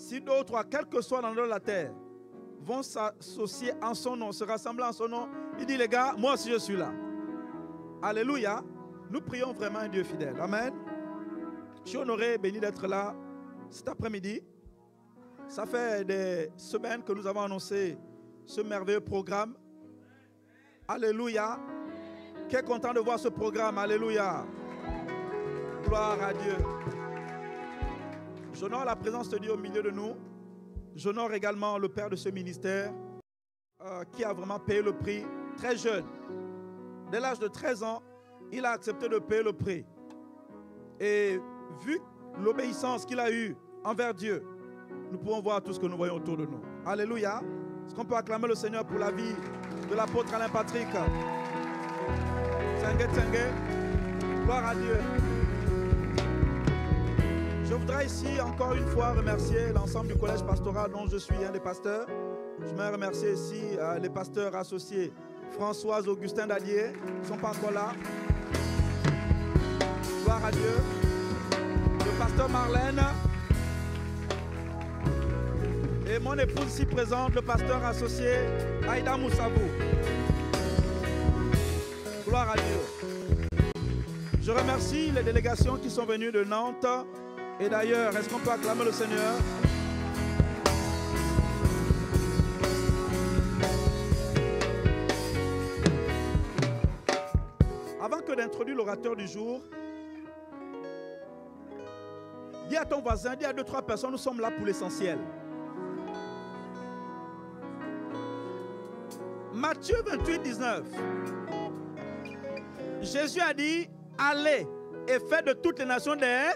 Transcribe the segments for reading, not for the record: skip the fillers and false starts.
Si deux ou trois, quel que soit l'endroit de la terre, vont s'associer en son nom, se rassembler en son nom, il dit les gars, moi aussi je suis là. Alléluia. Nous prions vraiment un Dieu fidèle. Amen. Je suis honoré, béni d'être là cet après-midi. Ça fait des semaines que nous avons annoncé ce merveilleux programme. Alléluia. Qui est content de voir ce programme? Alléluia. Gloire à Dieu. J'honore la présence de Dieu au milieu de nous. J'honore également le père de ce ministère qui a vraiment payé le prix très jeune. Dès l'âge de 13 ans, il a accepté de payer le prix. Et vu l'obéissance qu'il a eue envers Dieu, nous pouvons voir tout ce que nous voyons autour de nous. Alléluia. Est-ce qu'on peut acclamer le Seigneur pour la vie de l'apôtre Alain Patrick? Tsengue, tsengue. Gloire à Dieu. Je voudrais ici encore une fois remercier l'ensemble du collège pastoral dont je suis un des pasteurs. Je voudrais remercier ici les pasteurs associés Françoise Augustin Dadier, ils ne sont pas encore là. Gloire à Dieu. Le pasteur Marlène. Et mon épouse ici présente, le pasteur associé Aïda Moussabou. Gloire à Dieu. Je remercie les délégations qui sont venues de Nantes. Et d'ailleurs, est-ce qu'on peut acclamer le Seigneur? Avant que d'introduire l'orateur du jour, dis à ton voisin, dis à 2-3 personnes, nous sommes là pour l'essentiel. Matthieu 28, 19. Jésus a dit, allez et faites de toutes les nations des...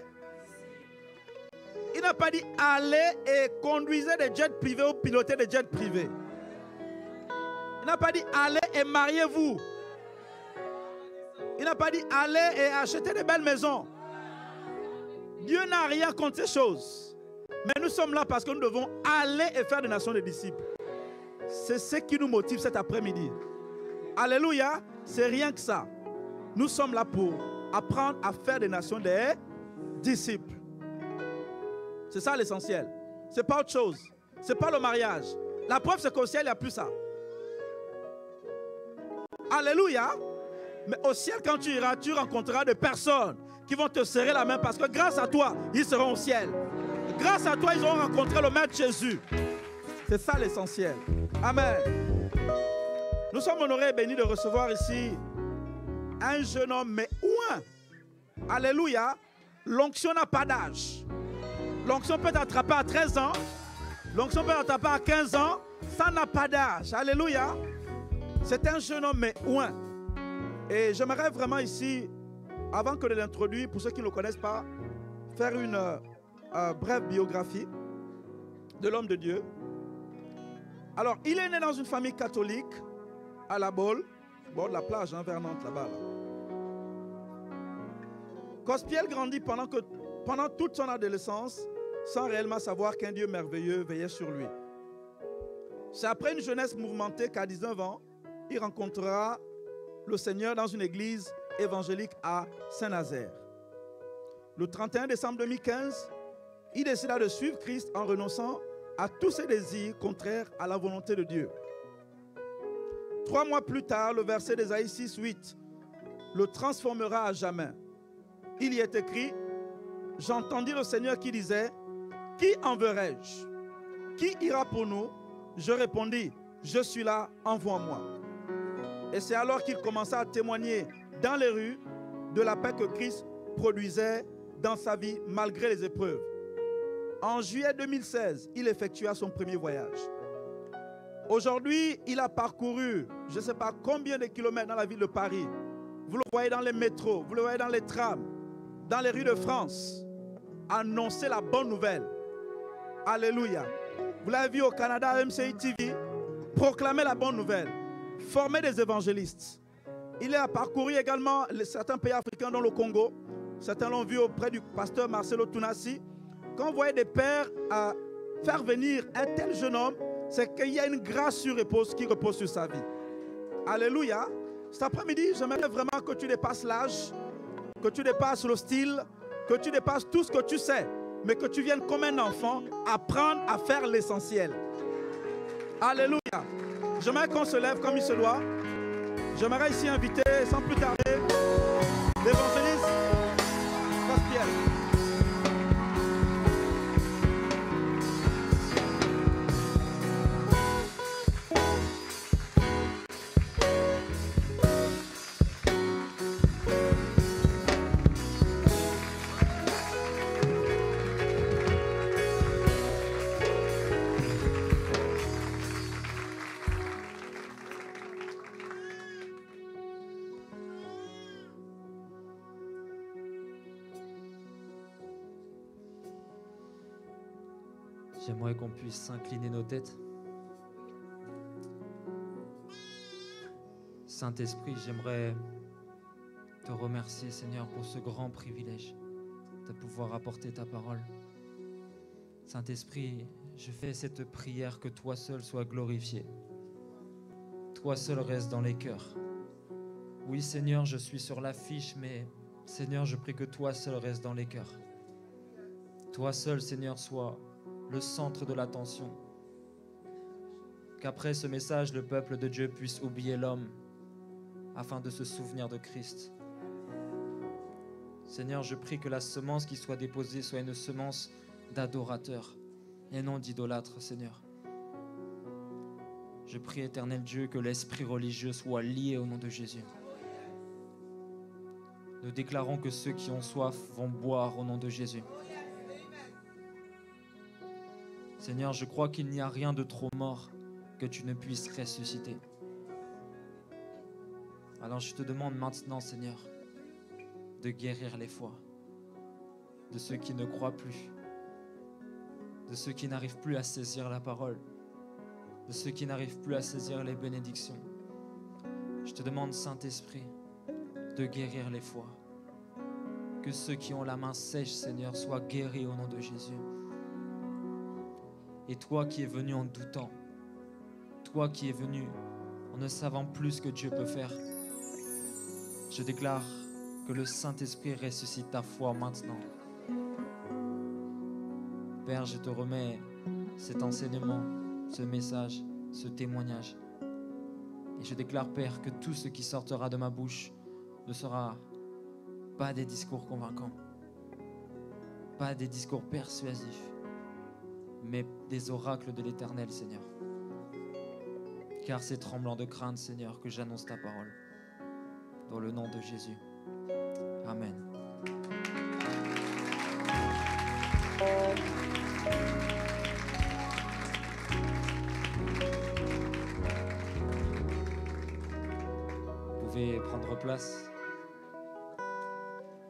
Il n'a pas dit allez et conduisez des jets privés ou pilotez des jets privés. Il n'a pas dit allez et mariez-vous. Il n'a pas dit allez et achetez des belles maisons. Dieu n'a rien contre ces choses. Mais nous sommes là parce que nous devons aller et faire des nations des disciples. C'est ce qui nous motive cet après-midi. Alléluia, c'est rien que ça. Nous sommes là pour apprendre à faire des nations des disciples. C'est ça l'essentiel. Ce n'est pas autre chose. Ce n'est pas le mariage. La preuve, c'est qu'au ciel, il n'y a plus ça. Alléluia. Mais au ciel, quand tu iras, tu rencontreras des personnes qui vont te serrer la main parce que grâce à toi, ils seront au ciel. Grâce à toi, ils auront rencontré le Maître Jésus. C'est ça l'essentiel. Amen. Nous sommes honorés et bénis de recevoir ici un jeune homme, mais ouin. Alléluia. L'onction n'a pas d'âge. L'onction peut t'attraper à 13 ans. L'onction peut t'attraper à 15 ans. Ça n'a pas d'âge. Alléluia. C'est un jeune homme, mais ouin. Et j'aimerais vraiment ici, avant que de l'introduire, pour ceux qui ne le connaissent pas, faire une brève biographie de l'homme de Dieu. Alors, il est né dans une famille catholique à La Baule, bord de la plage, hein, vers Nantes, là-bas. Cospiel grandit pendant toute son adolescence, sans réellement savoir qu'un Dieu merveilleux veillait sur lui. C'est après une jeunesse mouvementée qu'à 19 ans, il rencontrera le Seigneur dans une église évangélique à Saint-Nazaire. Le 31 décembre 2015, il décida de suivre Christ en renonçant à tous ses désirs contraires à la volonté de Dieu. 3 mois plus tard, le verset d'Ésaïe 6, 8 le transformera à jamais. Il y est écrit, « J'entendis le Seigneur qui disait, « Qui enverrai-je? Qui ira pour nous ?» Je répondis, « Je suis là, envoie-moi. » Et c'est alors qu'il commença à témoigner dans les rues de la paix que Christ produisait dans sa vie malgré les épreuves. En juillet 2016, il effectua son premier voyage. Aujourd'hui, il a parcouru, je ne sais pas combien de kilomètres dans la ville de Paris. Vous le voyez dans les métros, vous le voyez dans les trams, dans les rues de France, annoncer la bonne nouvelle. Alléluia. Vous l'avez vu au Canada, MCI TV, proclamer la bonne nouvelle, former des évangélistes. Il a parcouru également certains pays africains, dont le Congo. Certains l'ont vu auprès du pasteur Marcelo Tunasi. Quand vous voyez des pères faire venir un tel jeune homme, c'est qu'il y a une grâce qui repose sur sa vie. Alléluia. Cet après-midi, j'aimerais vraiment que tu dépasses l'âge, que tu dépasses le style, que tu dépasses tout ce que tu sais mais que tu viennes comme un enfant apprendre à faire l'essentiel. Alléluia. J'aimerais qu'on se lève comme il se doit. J'aimerais ici inviter, sans plus tarder, l'évangéliste Pascal. J'aimerais qu'on puisse s'incliner nos têtes. Saint-Esprit, j'aimerais te remercier, Seigneur, pour ce grand privilège de pouvoir apporter ta parole. Saint-Esprit, je fais cette prière que toi seul sois glorifié. Toi seul reste dans les cœurs. Oui, Seigneur, je suis sur l'affiche, mais Seigneur, je prie que toi seul reste dans les cœurs. Toi seul, Seigneur, sois le centre de l'attention. Qu'après ce message, le peuple de Dieu puisse oublier l'homme afin de se souvenir de Christ. Seigneur, je prie que la semence qui soit déposée soit une semence d'adorateur et non d'idolâtre, Seigneur. Je prie, éternel Dieu, que l'esprit religieux soit lié au nom de Jésus. Nous déclarons que ceux qui ont soif vont boire au nom de Jésus. Seigneur, je crois qu'il n'y a rien de trop mort que tu ne puisses ressusciter. Alors je te demande maintenant, Seigneur, de guérir les foi de ceux qui ne croient plus, de ceux qui n'arrivent plus à saisir la parole, de ceux qui n'arrivent plus à saisir les bénédictions. Je te demande, Saint-Esprit, de guérir les foi. Que ceux qui ont la main sèche, Seigneur, soient guéris au nom de Jésus. Et toi qui es venu en doutant, toi qui es venu en ne savant plus ce que Dieu peut faire, je déclare que le Saint-Esprit ressuscite ta foi maintenant. Père, je te remets cet enseignement, ce message, ce témoignage. Et je déclare, Père, que tout ce qui sortira de ma bouche ne sera pas des discours convaincants, pas des discours persuasifs, mais des oracles de l'Éternel, Seigneur. Car c'est tremblant de crainte, Seigneur, que j'annonce ta parole. Dans le nom de Jésus. Amen. Vous pouvez prendre place.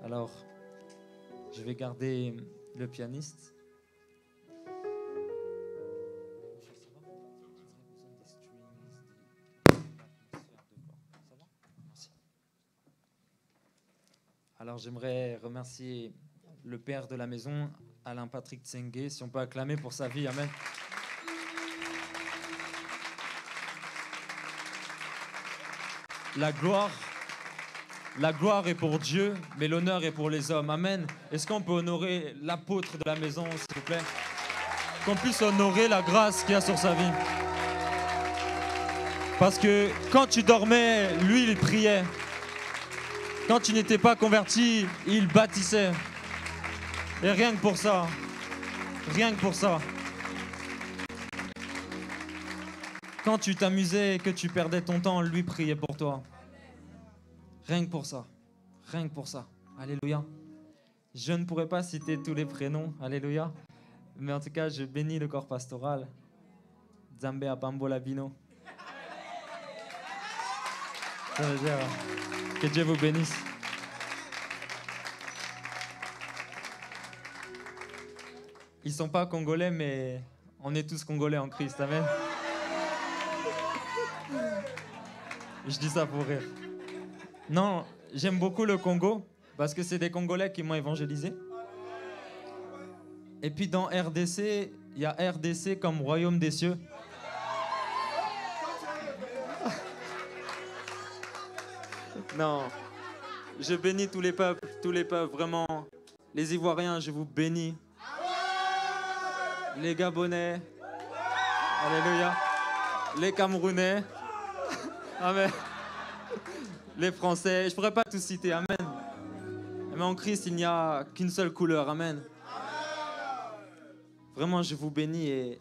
Alors, je vais garder le pianiste. Alors j'aimerais remercier le père de la maison, Alain Patrick Tsengue, si on peut acclamer pour sa vie. Amen. La gloire est pour Dieu, mais l'honneur est pour les hommes. Amen. Est-ce qu'on peut honorer l'apôtre de la maison, s'il vous plaît? Qu'on puisse honorer la grâce qu'il y a sur sa vie. Parce que quand tu dormais, lui, il priait. Quand tu n'étais pas converti, il bâtissait. Et rien que pour ça, quand tu t'amusais et que tu perdais ton temps, lui priait pour toi. Rien que pour ça. Alléluia. Je ne pourrais pas citer tous les prénoms, alléluia. Mais en tout cas, je bénis le corps pastoral. Zambé Apambo Labino. Ça veut dire que Dieu vous bénisse. Ils ne sont pas congolais, mais on est tous congolais en Christ. Amen. Je dis ça pour rire. Non, j'aime beaucoup le Congo parce que c'est des Congolais qui m'ont évangélisé. Et puis dans RDC, il y a RDC comme Royaume des cieux. Non, je bénis tous les peuples, vraiment. Les Ivoiriens, je vous bénis. les Gabonais, alléluia, les Camerounais, amen, les Français, je ne pourrais pas tous citer, amen. Mais en Christ, il n'y a qu'une seule couleur, amen. Vraiment, je vous bénis et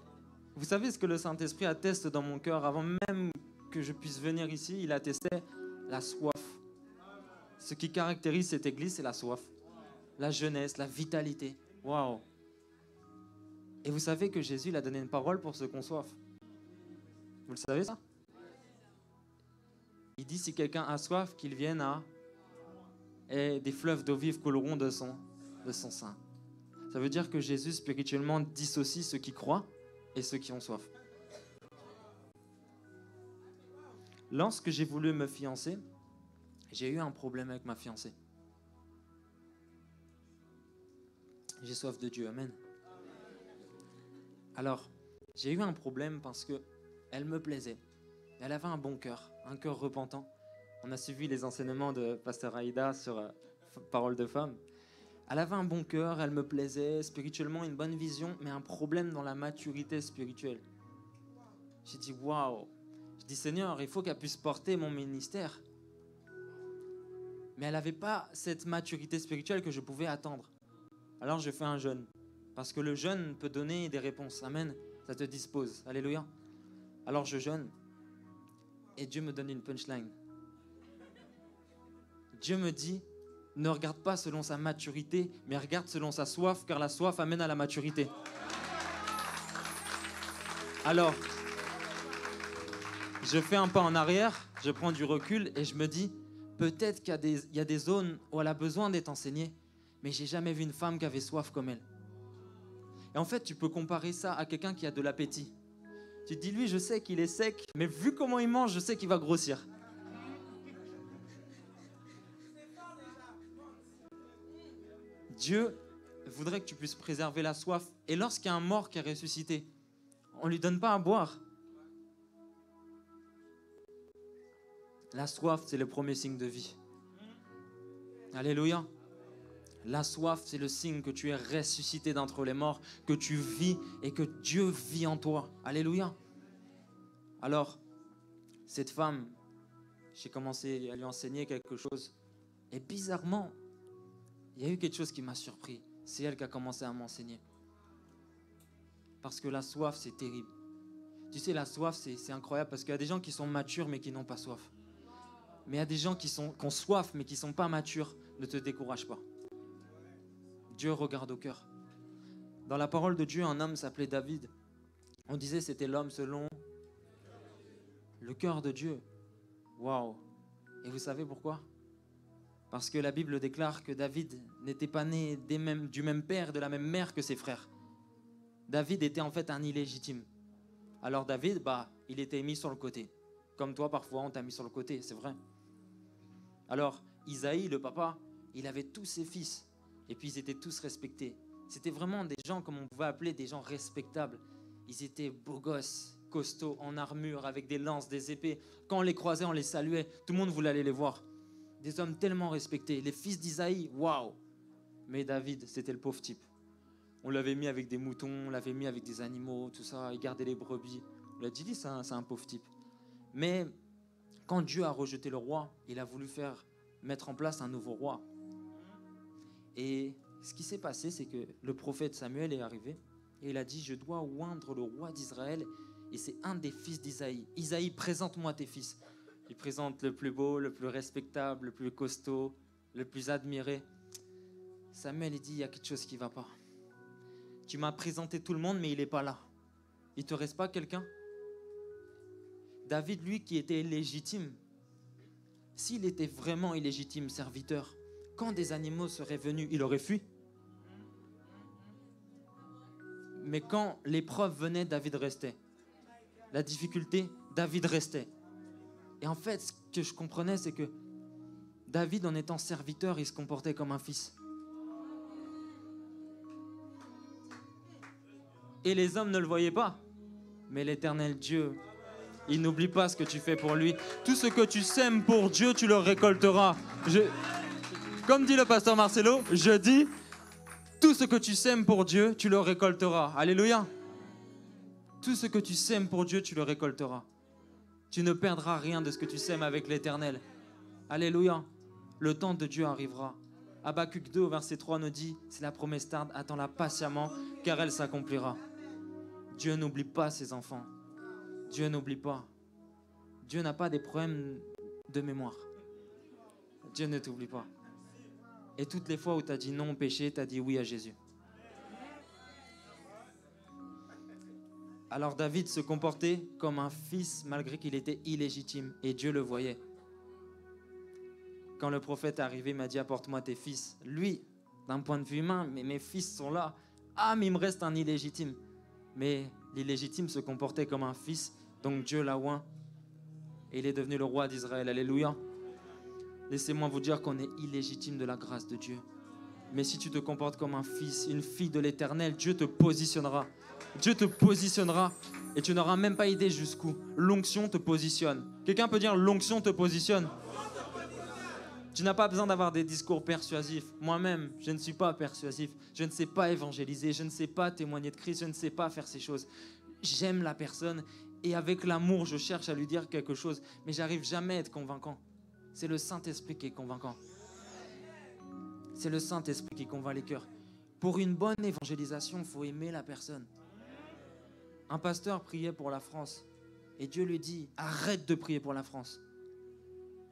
vous savez ce que le Saint-Esprit atteste dans mon cœur avant même que je puisse venir ici, il attestait la soif. Ce qui caractérise cette église, c'est la soif, la jeunesse, la vitalité. Waouh! Et vous savez que Jésus il a donné une parole pour ceux qui ont soif. Vous le savez ça? Il dit si quelqu'un a soif, qu'il vienne à... Et des fleuves d'eau vive couleront de son sein. Ça veut dire que Jésus spirituellement dissocie ceux qui croient et ceux qui ont soif. Lorsque j'ai voulu me fiancer, j'ai eu un problème avec ma fiancée. J'ai soif de Dieu, amen. Alors, j'ai eu un problème parce qu'elle me plaisait. Elle avait un bon cœur, un cœur repentant. On a suivi les enseignements de Pasteur Aïda sur Parole de femme. Elle avait un bon cœur, elle me plaisait, spirituellement une bonne vision, mais un problème dans la maturité spirituelle. J'ai dit, waouh! Je dis, Seigneur, il faut qu'elle puisse porter mon ministère. Mais elle n'avait pas cette maturité spirituelle que je pouvais attendre. Alors je fais un jeûne. Parce que le jeûne peut donner des réponses. Amen. Ça te dispose. Alléluia. Alors je jeûne. Et Dieu me donne une punchline. Dieu me dit, ne regarde pas selon sa maturité, mais regarde selon sa soif, car la soif amène à la maturité. Alors, je fais un pas en arrière, je prends du recul et je me dis, peut-être qu'il y a des zones où elle a besoin d'être enseignée, mais j'ai jamais vu une femme qui avait soif comme elle. Et en fait, tu peux comparer ça à quelqu'un qui a de l'appétit. Tu te dis, lui, je sais qu'il est sec, mais vu comment il mange, je sais qu'il va grossir. Dieu voudrait que tu puisses préserver la soif. Et lorsqu'il y a un mort qui est ressuscité, on ne lui donne pas à boire. La soif, c'est le premier signe de vie. Alléluia. La soif, c'est le signe que tu es ressuscité d'entre les morts, que tu vis et que Dieu vit en toi. Alléluia. Alors, cette femme, j'ai commencé à lui enseigner quelque chose. Et bizarrement, il y a eu quelque chose qui m'a surpris. C'est elle qui a commencé à m'enseigner. Parce que la soif, c'est terrible. Tu sais, la soif, c'est incroyable parce qu'il y a des gens qui sont matures mais qui n'ont pas soif. Mais il y a des gens qui ont soif mais qui ne sont pas matures. Ne te décourage pas. Dieu regarde au cœur. Dans la parole de Dieu, un homme s'appelait David. On disait c'était l'homme selon le cœur de Dieu. Waouh! Et vous savez pourquoi? Parce que la Bible déclare que David n'était pas né du même père, de la même mère que ses frères. David était en fait un illégitime. Alors David, il était mis sur le côté. Comme toi, parfois, on t'a mis sur le côté, c'est vrai. Alors, Isaïe, le papa, il avait tous ses fils. Et puis, ils étaient tous respectés. C'était vraiment des gens, comme on pouvait appeler, des gens respectables. Ils étaient beaux gosses, costauds, en armure, avec des lances, des épées. Quand on les croisait, on les saluait. Tout le monde voulait aller les voir. Des hommes tellement respectés. Les fils d'Isaïe, waouh! Mais David, c'était le pauvre type. On l'avait mis avec des moutons, on l'avait mis avec des animaux, tout ça. Il gardait les brebis. On l'a dit, c'est un pauvre type. Mais quand Dieu a rejeté le roi, il a voulu mettre en place un nouveau roi. Et ce qui s'est passé, c'est que le prophète Samuel est arrivé et il a dit, je dois oindre le roi d'Israël et c'est un des fils d'Isaïe. Isaïe, présente-moi tes fils. Il présente le plus beau, le plus respectable, le plus costaud, le plus admiré. Samuel, il dit, il y a quelque chose qui ne va pas. Tu m'as présenté tout le monde, mais il n'est pas là. Il ne te reste pas quelqu'un? David, lui, qui était illégitime, s'il était vraiment illégitime serviteur, quand des animaux seraient venus, il aurait fui. Mais quand l'épreuve venait, David restait. La difficulté, David restait. Et en fait, ce que je comprenais, c'est que David, en étant serviteur, il se comportait comme un fils. Et les hommes ne le voyaient pas. Mais l'Éternel Dieu, il n'oublie pas ce que tu fais pour lui. Tout ce que tu sèmes pour Dieu, tu le récolteras. Comme dit le pasteur Marcelo, je dis, tout ce que tu sèmes pour Dieu, tu le récolteras. Alléluia. Tout ce que tu sèmes pour Dieu, tu le récolteras. Tu ne perdras rien de ce que tu sèmes avec l'Éternel. Alléluia. Le temps de Dieu arrivera. Habakkuk 2 au verset 3 nous dit, c'est la promesse tarde, attends-la patiemment car elle s'accomplira. Dieu n'oublie pas ses enfants. Dieu n'oublie pas. Dieu n'a pas des problèmes de mémoire. Dieu ne t'oublie pas. Et toutes les fois où tu as dit non au péché, tu as dit oui à Jésus. Alors David se comportait comme un fils malgré qu'il était illégitime et Dieu le voyait. Quand le prophète est arrivé, il m'a dit apporte-moi tes fils. Lui, d'un point de vue humain, mais mes fils sont là. Ah, mais il me reste un illégitime. Mais l'illégitime se comportait comme un fils, donc Dieu l'a oint. Et il est devenu le roi d'Israël. Alléluia. Laissez-moi vous dire qu'on est illégitime de la grâce de Dieu. Mais si tu te comportes comme un fils, une fille de l'Éternel, Dieu te positionnera. Dieu te positionnera et tu n'auras même pas idée jusqu'où. L'onction te positionne. Quelqu'un peut dire l'onction te positionne? Tu n'as pas besoin d'avoir des discours persuasifs. Moi-même, je ne suis pas persuasif. Je ne sais pas évangéliser. Je ne sais pas témoigner de Christ. Je ne sais pas faire ces choses. J'aime la personne et avec l'amour, je cherche à lui dire quelque chose. Mais j'arrive jamais à être convaincant. C'est le Saint-Esprit qui est convaincant. C'est le Saint-Esprit qui convainc les cœurs. Pour une bonne évangélisation, il faut aimer la personne. Un pasteur priait pour la France et Dieu lui dit « Arrête de prier pour la France ».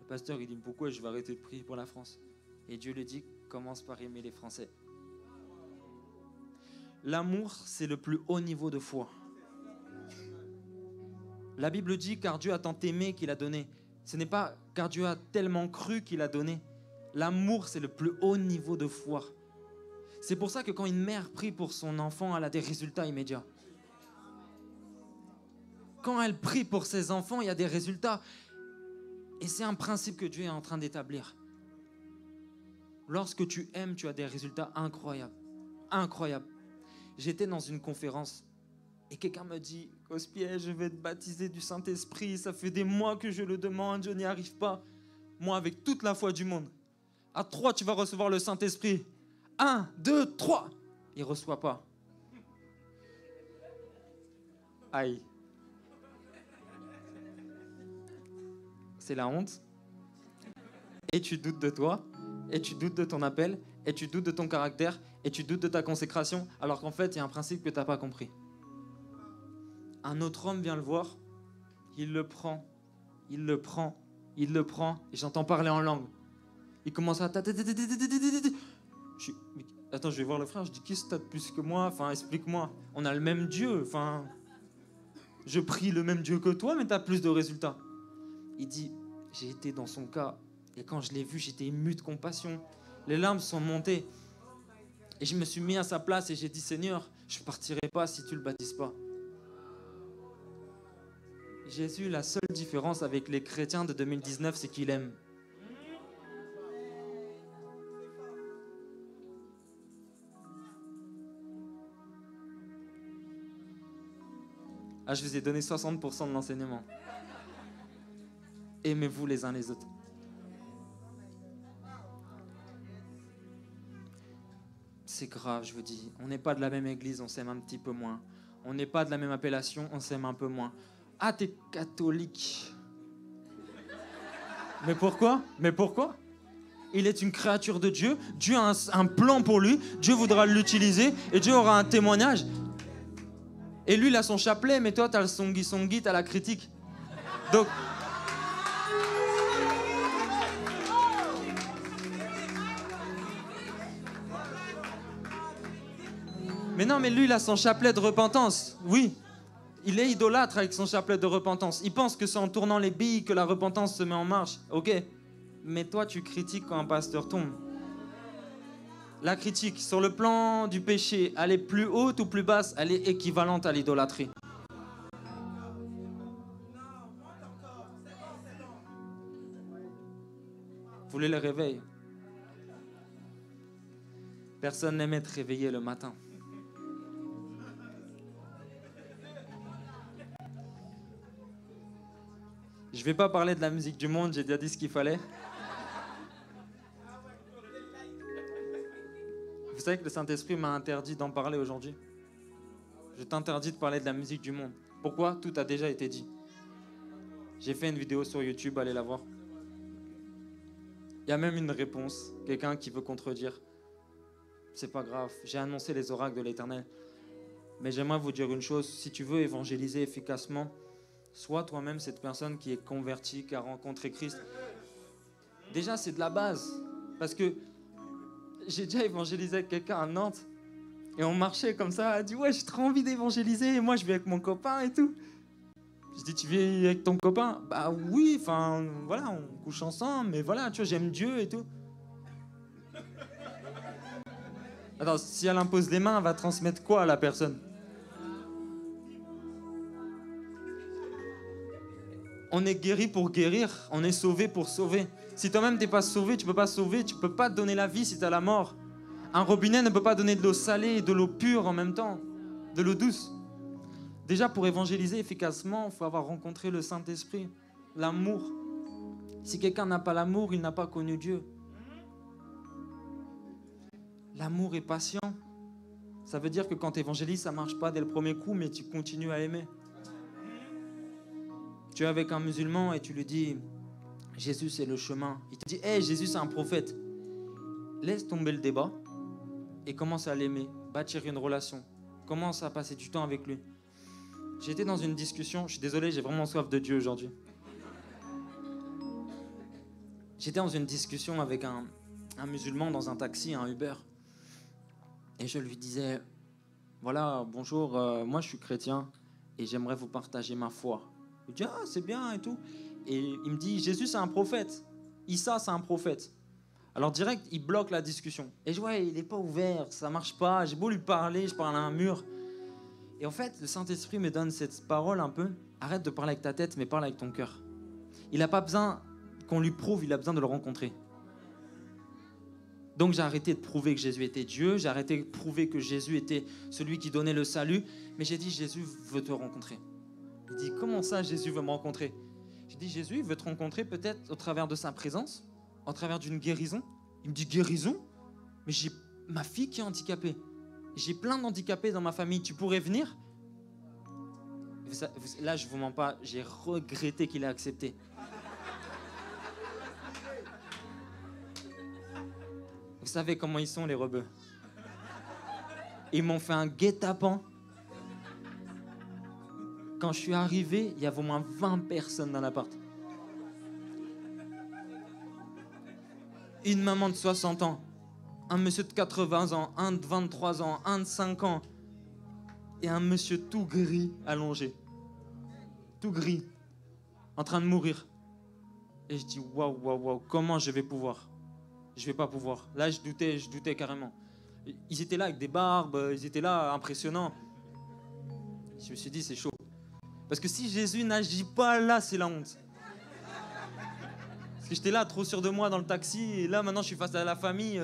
Le pasteur, il dit « Pourquoi je vais arrêter de prier pour la France ?» Et Dieu lui dit « Commence par aimer les Français ». L'amour, c'est le plus haut niveau de foi. La Bible dit « Car Dieu a tant aimé qu'il a donné ». Ce n'est pas « Car Dieu a tellement cru qu'il a donné ». L'amour, c'est le plus haut niveau de foi. C'est pour ça que quand une mère prie pour son enfant, elle a des résultats immédiats. Quand elle prie pour ses enfants, il y a des résultats. Et c'est un principe que Dieu est en train d'établir. Lorsque tu aimes, tu as des résultats incroyables. Incroyables. J'étais dans une conférence et quelqu'un me dit « Cospier, je vais te baptiser du Saint-Esprit. Ça fait des mois que je le demande, je n'y arrive pas. » Moi, avec toute la foi du monde. À 3, tu vas recevoir le Saint-Esprit. 1, 2, 3. Il ne reçoit pas. Aïe. C'est la honte. Et tu doutes de toi. Et tu doutes de ton appel. Et tu doutes de ton caractère. Et tu doutes de ta consécration. Alors qu'en fait, il y a un principe que tu n'as pas compris. Un autre homme vient le voir. Il le prend. Il le prend. Il le prend. Et j'entends parler en langue. Il commence à... Attends, je vais voir le frère. Je dis, qu'est-ce que t'as de plus que moi? Enfin, explique-moi. On a le même Dieu. Enfin, je prie le même Dieu que toi, mais t'as plus de résultats. Il dit, j'ai été dans son cas. Et quand je l'ai vu, j'étais ému de compassion. Les larmes sont montées. Et je me suis mis à sa place et j'ai dit, Seigneur, je ne partirai pas si tu ne le baptises pas. Jésus, la seule différence avec les chrétiens de 2019, c'est qu'il aime. Ah, je vous ai donné 60% de l'enseignement. Aimez-vous les uns les autres. C'est grave, je vous dis. On n'est pas de la même église, on s'aime un petit peu moins. On n'est pas de la même appellation, on s'aime un peu moins. Ah, t'es catholique. Mais pourquoi? Mais pourquoi? Il est une créature de Dieu. Dieu a un plan pour lui. Dieu voudra l'utiliser et Dieu aura un témoignage. Et lui, il a son chapelet, mais toi, t'as le songi-songi, t'as la critique. Donc... Mais non, mais lui, il a son chapelet de repentance. Oui, il est idolâtre avec son chapelet de repentance. Il pense que c'est en tournant les billes que la repentance se met en marche. Ok, mais toi, tu critiques quand un pasteur tombe. La critique, sur le plan du péché, elle est plus haute ou plus basse? Elle est équivalente à l'idolâtrie. Vous voulez le réveil? Personne n'aime être réveillé le matin. Je ne vais pas parler de la musique du monde, j'ai déjà dit ce qu'il fallait. Vous savez que le Saint-Esprit m'a interdit d'en parler aujourd'hui. Je t'interdis de parler de la musique du monde. Pourquoi? Tout a déjà été dit. J'ai fait une vidéo sur YouTube, allez la voir. Il y a même une réponse, quelqu'un qui veut contredire. C'est pas grave, j'ai annoncé les oracles de l'Éternel. Mais j'aimerais vous dire une chose, si tu veux évangéliser efficacement, sois toi-même cette personne qui est convertie, qui a rencontré Christ. Déjà, c'est de la base. Parce que j'ai déjà évangélisé avec quelqu'un à Nantes. Et on marchait comme ça, elle a dit « Ouais, j'ai trop envie d'évangéliser, et moi je vais avec mon copain et tout. » Je dis « Tu viens avec ton copain ?»« Bah oui, enfin, voilà, on couche ensemble, mais voilà, tu vois, j'aime Dieu et tout. » Attends, si elle impose les mains, elle va transmettre quoi à la personne? On est guéri pour guérir, on est sauvé pour sauver. Si toi-même t'es pas sauvé, tu peux pas sauver, tu peux pas te donner la vie si t'as la mort. Un robinet ne peut pas donner de l'eau salée et de l'eau pure en même temps, de l'eau douce. Déjà, pour évangéliser efficacement, il faut avoir rencontré le Saint-Esprit, l'amour. Si quelqu'un n'a pas l'amour, il n'a pas connu Dieu. L'amour est patient. Ça veut dire que quand tu évangélises, ça ne marche pas dès le premier coup, mais tu continues à aimer. Tu es avec un musulman et tu lui dis « Jésus, c'est le chemin ». Il te dit « Hey, Jésus, c'est un prophète ». Laisse tomber le débat et commence à l'aimer, bâtir une relation. Commence à passer du temps avec lui. J'étais dans une discussion, je suis désolé, j'ai vraiment soif de Dieu aujourd'hui. J'étais dans une discussion avec un musulman dans un taxi, un Uber. Et je lui disais, voilà, bonjour, moi je suis chrétien et j'aimerais vous partager ma foi. Il dit, ah, c'est bien et tout. Et il me dit, Jésus, c'est un prophète. Issa, c'est un prophète. Alors direct, il bloque la discussion. Et je vois, il n'est pas ouvert, ça marche pas. J'ai beau lui parler, je parle à un mur. Et en fait, le Saint-Esprit me donne cette parole un peu. Arrête de parler avec ta tête, mais parle avec ton cœur. Il n'a pas besoin qu'on lui prouve, il a besoin de le rencontrer. Donc j'ai arrêté de prouver que Jésus était Dieu, j'ai arrêté de prouver que Jésus était celui qui donnait le salut, mais j'ai dit, Jésus veut te rencontrer. Il dit, comment ça, Jésus veut me rencontrer? J'ai dit, Jésus veut te rencontrer peut-être au travers de sa présence, au travers d'une guérison. Il me dit, guérison? Mais j'ai ma fille qui est handicapée. J'ai plein d'handicapés dans ma famille, tu pourrais venir? Là, je ne vous mens pas, j'ai regretté qu'il ait accepté. Vous savez comment ils sont, les rebeux? Ils m'ont fait un guet-apens. Quand je suis arrivé, il y avait au moins 20 personnes dans l'appart. Une maman de 60 ans, un monsieur de 80 ans, un de 23 ans, un de 5 ans, et un monsieur tout gris allongé. Tout gris, en train de mourir. Et je dis, waouh, waouh, waouh, comment je vais pouvoir? Je vais pas pouvoir. Là, je doutais carrément. Ils étaient là avec des barbes, ils étaient là impressionnants. Je me suis dit, c'est chaud. Parce que si Jésus n'agit pas là, c'est la honte. Parce que j'étais là, trop sûr de moi dans le taxi, et là, maintenant, je suis face à la famille.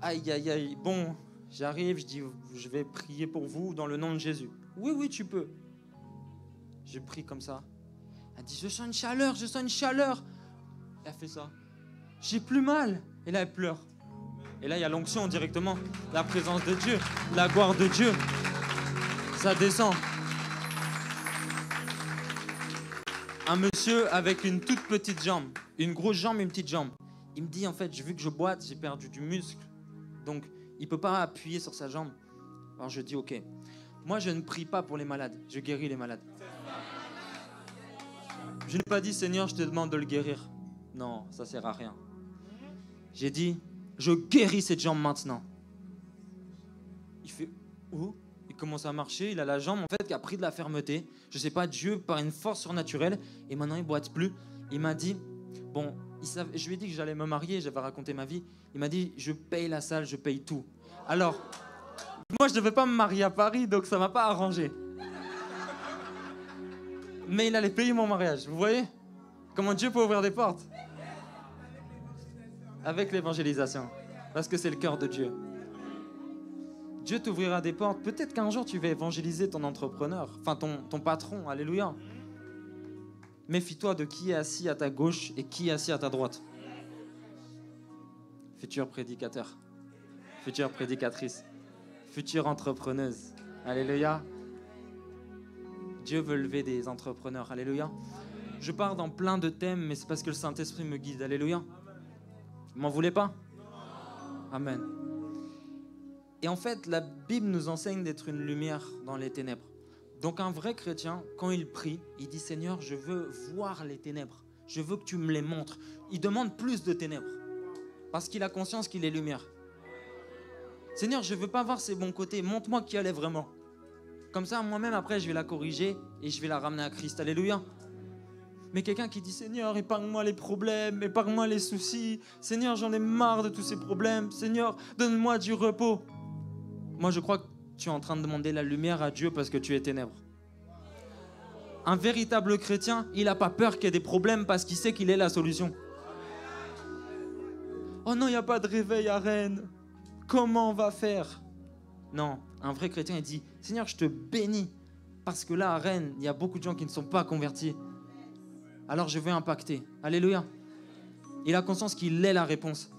Aïe, aïe, aïe. Bon, j'arrive, je dis, je vais prier pour vous dans le nom de Jésus. Oui, oui, tu peux. Je prie comme ça. Elle dit, je sens une chaleur, je sens une chaleur. Elle a fait ça. J'ai plus mal. Et là, elle pleure. Et là, il y a l'onction directement. La présence de Dieu, la gloire de Dieu. Ça descend. Un monsieur avec une toute petite jambe. Une grosse jambe et une petite jambe. Il me dit, en fait, vu que je boite, j'ai perdu du muscle. Donc, il ne peut pas appuyer sur sa jambe. Alors, je dis, ok. Moi, je ne prie pas pour les malades. Je guéris les malades. Je n'ai pas dit, Seigneur, je te demande de le guérir. Non, ça ne sert à rien. J'ai dit, je guéris cette jambe maintenant. Il fait, oh, il commence à marcher, il a la jambe en fait qui a pris de la fermeté. Je ne sais pas, Dieu par une force surnaturelle. Et maintenant, il ne boite plus. Il m'a dit, bon, je lui ai dit que j'allais me marier, j'avais raconté ma vie. Il m'a dit, je paye la salle, je paye tout. Alors, moi, je ne devais pas me marier à Paris, donc ça ne m'a pas arrangé. Mais il allait payer mon mariage, vous voyez? Comment Dieu peut ouvrir des portes? Avec l'évangélisation, parce que c'est le cœur de Dieu. Dieu t'ouvrira des portes. Peut-être qu'un jour, tu vas évangéliser ton entrepreneur, enfin ton patron, alléluia. Méfie-toi de qui est assis à ta gauche et qui est assis à ta droite. Futur prédicateur, future prédicatrice, future entrepreneuse. Alléluia. Dieu veut lever des entrepreneurs. Alléluia. Je pars dans plein de thèmes, mais c'est parce que le Saint-Esprit me guide. Alléluia. Vous m'en voulez pas? Amen. Et en fait, la Bible nous enseigne d'être une lumière dans les ténèbres. Donc un vrai chrétien, quand il prie, il dit « Seigneur, je veux voir les ténèbres. Je veux que tu me les montres. » Il demande plus de ténèbres parce qu'il a conscience qu'il est lumière. « Seigneur, je ne veux pas voir ses bons côtés. Montre-moi qui elle est vraiment. » Comme ça, moi-même, après, je vais la corriger et je vais la ramener à Christ. Alléluia. Mais quelqu'un qui dit « Seigneur, épargne-moi les problèmes, épargne-moi les soucis. Seigneur, j'en ai marre de tous ces problèmes. Seigneur, donne-moi du repos. » Moi, je crois que tu es en train de demander la lumière à Dieu parce que tu es ténèbres. Un véritable chrétien, il n'a pas peur qu'il y ait des problèmes parce qu'il sait qu'il est la solution. Oh non, il n'y a pas de réveil à Rennes. Comment on va faire? Non, un vrai chrétien, il dit « Seigneur, je te bénis parce que là, à Rennes, il y a beaucoup de gens qui ne sont pas convertis. Alors je vais impacter. » Alléluia. Il a conscience qu'il est la réponse.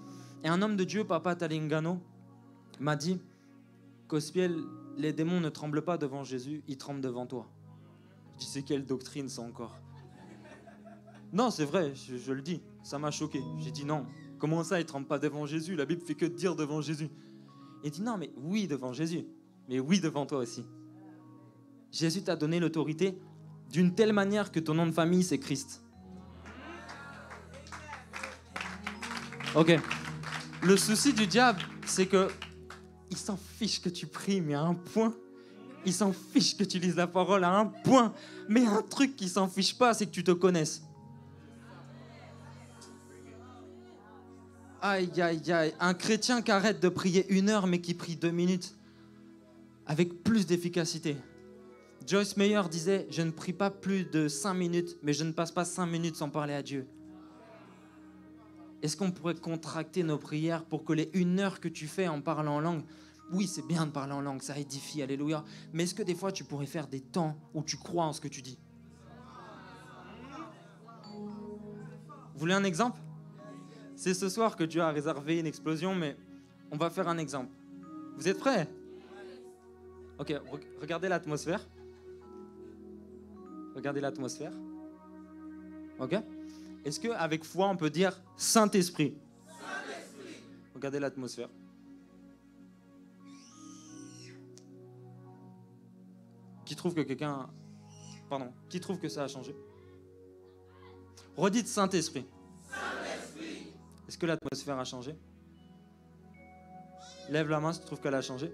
Et un homme de Dieu, Papa Talingano, m'a dit qu'au ciel, les démons ne tremblent pas devant Jésus, ils tremblent devant toi. Je dis, c'est quelle doctrine ça encore? Non, c'est vrai, je le dis, ça m'a choqué. J'ai dit non, comment ça, ils ne tremblent pas devant Jésus? La Bible fait que de dire devant Jésus. Il dit non, mais oui devant Jésus, mais oui devant toi aussi. Jésus t'a donné l'autorité d'une telle manière que ton nom de famille, c'est Christ. Ok. Le souci du diable, c'est que il s'en fiche que tu pries, mais à un point. Il s'en fiche que tu lises la parole à un point. Mais un truc qu'il s'en fiche pas, c'est que tu te connaisses. Aïe, aïe, aïe. Un chrétien qui arrête de prier 1 heure, mais qui prie 2 minutes, avec plus d'efficacité. Joyce Meyer disait, je ne prie pas plus de 5 minutes, mais je ne passe pas 5 minutes sans parler à Dieu. Est-ce qu'on pourrait contracter nos prières pour que les 1 heure que tu fais en parlant en langue, oui, c'est bien de parler en langue, ça édifie, alléluia, mais est-ce que des fois tu pourrais faire des temps où tu crois en ce que tu dis? Vous voulez un exemple? C'est ce soir que Dieu a réservé une explosion, mais on va faire un exemple. Vous êtes prêts? Ok, regardez l'atmosphère. Regardez l'atmosphère. Ok? Est-ce qu'avec foi, on peut dire Saint-Esprit? Saint-Esprit. Regardez l'atmosphère. Qui trouve que quelqu'un... Pardon. Qui trouve que ça a changé? Redites Saint-Esprit. Saint-Esprit. Est-ce que l'atmosphère a changé? Lève la main si tu trouves qu'elle a changé.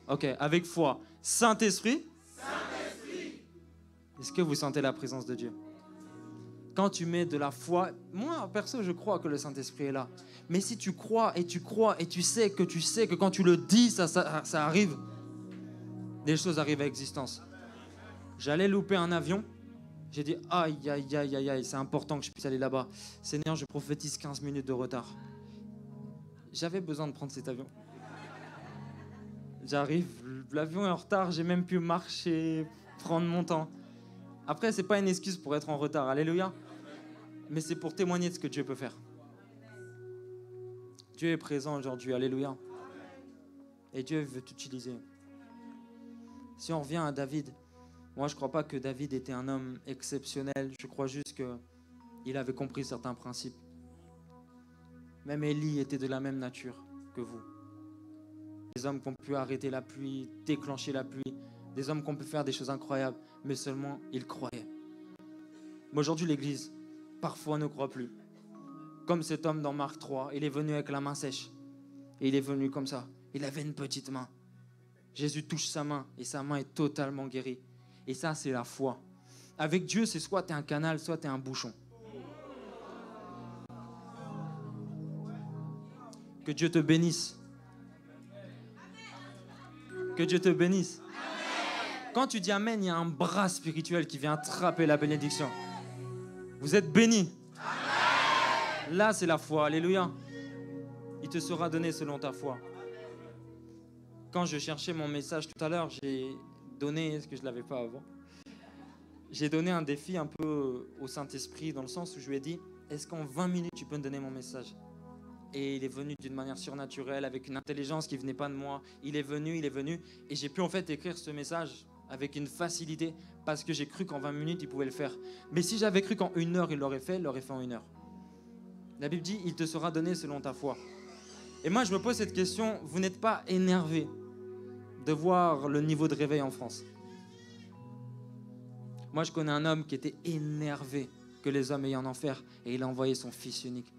Ok, avec foi. Saint-Esprit. Saint-Esprit. Est-ce que vous sentez la présence de Dieu? Quand tu mets de la foi, moi, perso, je crois que le Saint-Esprit est là. Mais si tu crois et tu crois et tu sais que quand tu le dis, ça arrive. Des choses arrivent à existence. J'allais louper un avion. J'ai dit, aïe, aïe, aïe, aïe, aïe, c'est important que je puisse aller là-bas. Seigneur, je prophétise 15 minutes de retard. J'avais besoin de prendre cet avion. J'arrive, l'avion est en retard, j'ai même pu marcher, prendre mon temps. Après, ce n'est pas une excuse pour être en retard, alléluia. Mais c'est pour témoigner de ce que Dieu peut faire. Dieu est présent aujourd'hui, alléluia. Et Dieu veut t'utiliser. Si on revient à David, moi je ne crois pas que David était un homme exceptionnel. Je crois juste qu'il avait compris certains principes. Même Élie était de la même nature que vous. Des hommes qui ont pu arrêter la pluie, déclencher la pluie. Des hommes qui ont pu faire des choses incroyables, mais seulement ils croyaient. Mais aujourd'hui, l'Église, parfois, ne croit plus. Comme cet homme dans Marc 3, il est venu avec la main sèche. Et il est venu comme ça. Il avait une petite main. Jésus touche sa main et sa main est totalement guérie. Et ça, c'est la foi. Avec Dieu, c'est soit tu es un canal, soit tu es un bouchon. Que Dieu te bénisse. Que Dieu te bénisse. Quand tu dis Amen, il y a un bras spirituel qui vient attraper la bénédiction. Vous êtes bénis. Amen. Là, c'est la foi. Alléluia. Il te sera donné selon ta foi. Quand je cherchais mon message tout à l'heure, j'ai donné, est-ce que je ne l'avais pas avant? J'ai donné un défi un peu au Saint-Esprit dans le sens où je lui ai dit, est-ce qu'en 20 minutes, tu peux me donner mon message? Et il est venu d'une manière surnaturelle, avec une intelligence qui ne venait pas de moi. Il est venu. Et j'ai pu en fait écrire ce message avec une facilité parce que j'ai cru qu'en 20 minutes, il pouvait le faire. Mais si j'avais cru qu'en 1 heure, il l'aurait fait en 1 heure. La Bible dit, il te sera donné selon ta foi. Et moi, je me pose cette question, vous n'êtes pas énervé de voir le niveau de réveil en France? Moi, je connais un homme qui était énervé que les hommes aient en enfer et il a envoyé son fils unique.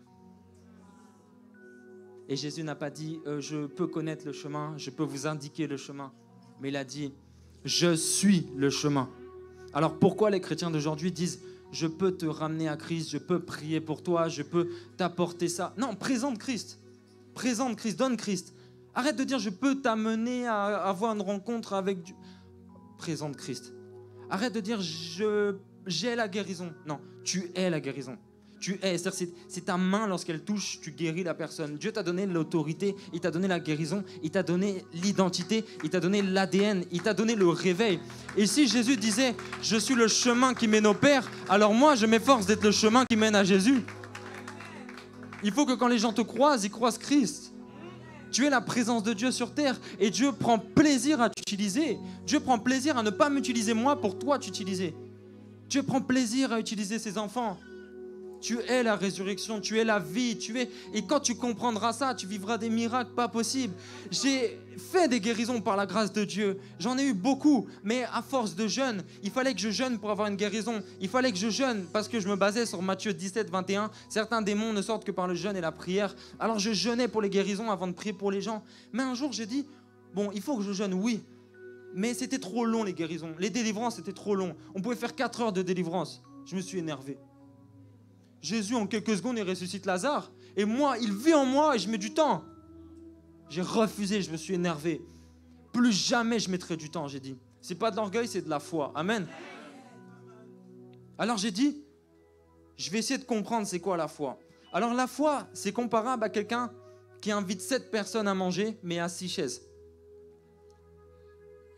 Et Jésus n'a pas dit, je peux connaître le chemin, je peux vous indiquer le chemin. Mais il a dit, je suis le chemin. Alors pourquoi les chrétiens d'aujourd'hui disent, je peux te ramener à Christ, je peux prier pour toi, je peux t'apporter ça? Non, présente Christ, donne Christ. Arrête de dire, je peux t'amener à avoir une rencontre avec Dieu. Présente Christ. Arrête de dire, j'ai la guérison. Non, tu es la guérison. C'est ta main, lorsqu'elle touche, tu guéris la personne. Dieu t'a donné l'autorité, il t'a donné la guérison, il t'a donné l'identité, il t'a donné l'ADN, il t'a donné le réveil. Et si Jésus disait, je suis le chemin qui mène au Père, alors moi, je m'efforce d'être le chemin qui mène à Jésus. Il faut que quand les gens te croisent, ils croisent Christ. Tu es la présence de Dieu sur terre et Dieu prend plaisir à t'utiliser. Dieu prend plaisir à ne pas m'utiliser moi pour toi t'utiliser. Dieu prend plaisir à utiliser ses enfants. Tu es la résurrection, tu es la vie, et quand tu comprendras ça, tu vivras des miracles pas possibles. J'ai fait des guérisons par la grâce de Dieu, j'en ai eu beaucoup, mais à force de jeûne, il fallait que je jeûne pour avoir une guérison. Il fallait que je jeûne parce que je me basais sur Matthieu 17, 21. Certains démons ne sortent que par le jeûne et la prière. Alors je jeûnais pour les guérisons avant de prier pour les gens. Mais un jour j'ai dit, bon, il faut que je jeûne, oui. Mais c'était trop long les guérisons, les délivrances c'était trop long. On pouvait faire 4 heures de délivrance. Je me suis énervé. Jésus, en quelques secondes, il ressuscite Lazare. Et moi, il vit en moi et je mets du temps. J'ai refusé, je me suis énervé. Plus jamais je mettrai du temps, j'ai dit. C'est pas de l'orgueil, c'est de la foi. Amen. Alors j'ai dit, je vais essayer de comprendre c'est quoi la foi. Alors la foi, c'est comparable à quelqu'un qui invite 7 personnes à manger, mais à 6 chaises.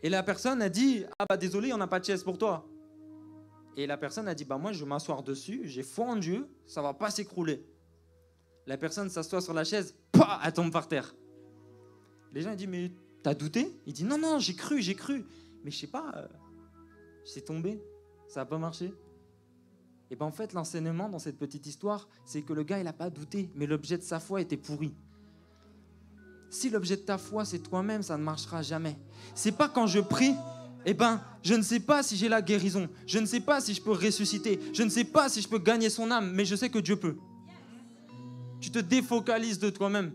Et la personne a dit, ah bah désolé, on n'a pas de chaise pour toi. Et la personne a dit, bah moi je vais m'asseoir dessus, j'ai foi en Dieu, ça ne va pas s'écrouler. La personne s'assoit sur la chaise, pah, elle tombe par terre. Les gens ils disent, mais t'as douté? Il dit, non, j'ai cru. Mais je sais pas, c'est tombé, ça n'a pas marché. Et bien en fait, l'enseignement dans cette petite histoire, c'est que le gars il n'a pas douté, mais l'objet de sa foi était pourri. Si l'objet de ta foi c'est toi-même, ça ne marchera jamais. C'est pas quand je prie, je ne sais pas si j'ai la guérison. Je ne sais pas si je peux ressusciter. Je ne sais pas si je peux gagner son âme. Mais je sais que Dieu peut. Tu te défocalises de toi-même.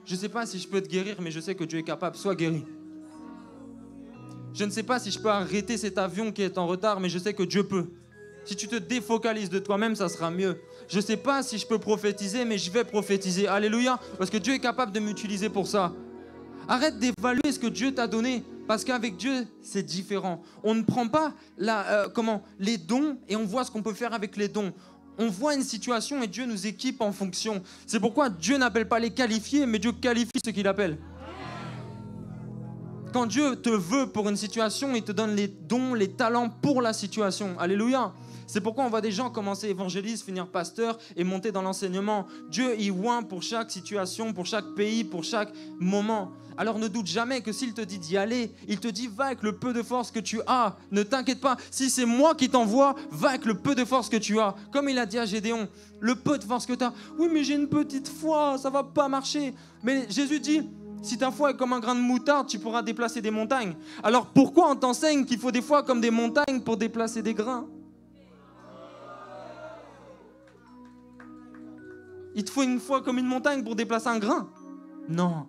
Je ne sais pas si je peux te guérir, mais je sais que Dieu est capable. Sois guéri. Je ne sais pas si je peux arrêter cet avion qui est en retard, mais je sais que Dieu peut. Si tu te défocalises de toi-même, ça sera mieux. Je ne sais pas si je peux prophétiser, mais je vais prophétiser. Alléluia. Parce que Dieu est capable de m'utiliser pour ça. Arrête d'évaluer ce que Dieu t'a donné. Parce qu'avec Dieu, c'est différent. On ne prend pas les dons et on voit ce qu'on peut faire avec les dons. On voit une situation et Dieu nous équipe en fonction. C'est pourquoi Dieu n'appelle pas les qualifiés, mais Dieu qualifie ceux qu'il appelle. Quand Dieu te veut pour une situation, il te donne les dons, les talents pour la situation. Alléluia. C'est pourquoi on voit des gens commencer évangéliste, finir pasteur et monter dans l'enseignement. Dieu, il oint pour chaque situation, pour chaque pays, pour chaque moment. Alors ne doute jamais que s'il te dit d'y aller, il te dit va avec le peu de force que tu as. Ne t'inquiète pas, si c'est moi qui t'envoie, va avec le peu de force que tu as. Comme il a dit à Gédéon, le peu de force que tu as. Oui, mais j'ai une petite foi, ça va pas marcher. Mais Jésus dit, si ta foi est comme un grain de moutarde, tu pourras déplacer des montagnes. Alors pourquoi on t'enseigne qu'il faut des fois comme des montagnes pour déplacer des grains? Il te faut une foi comme une montagne pour déplacer un grain? Non,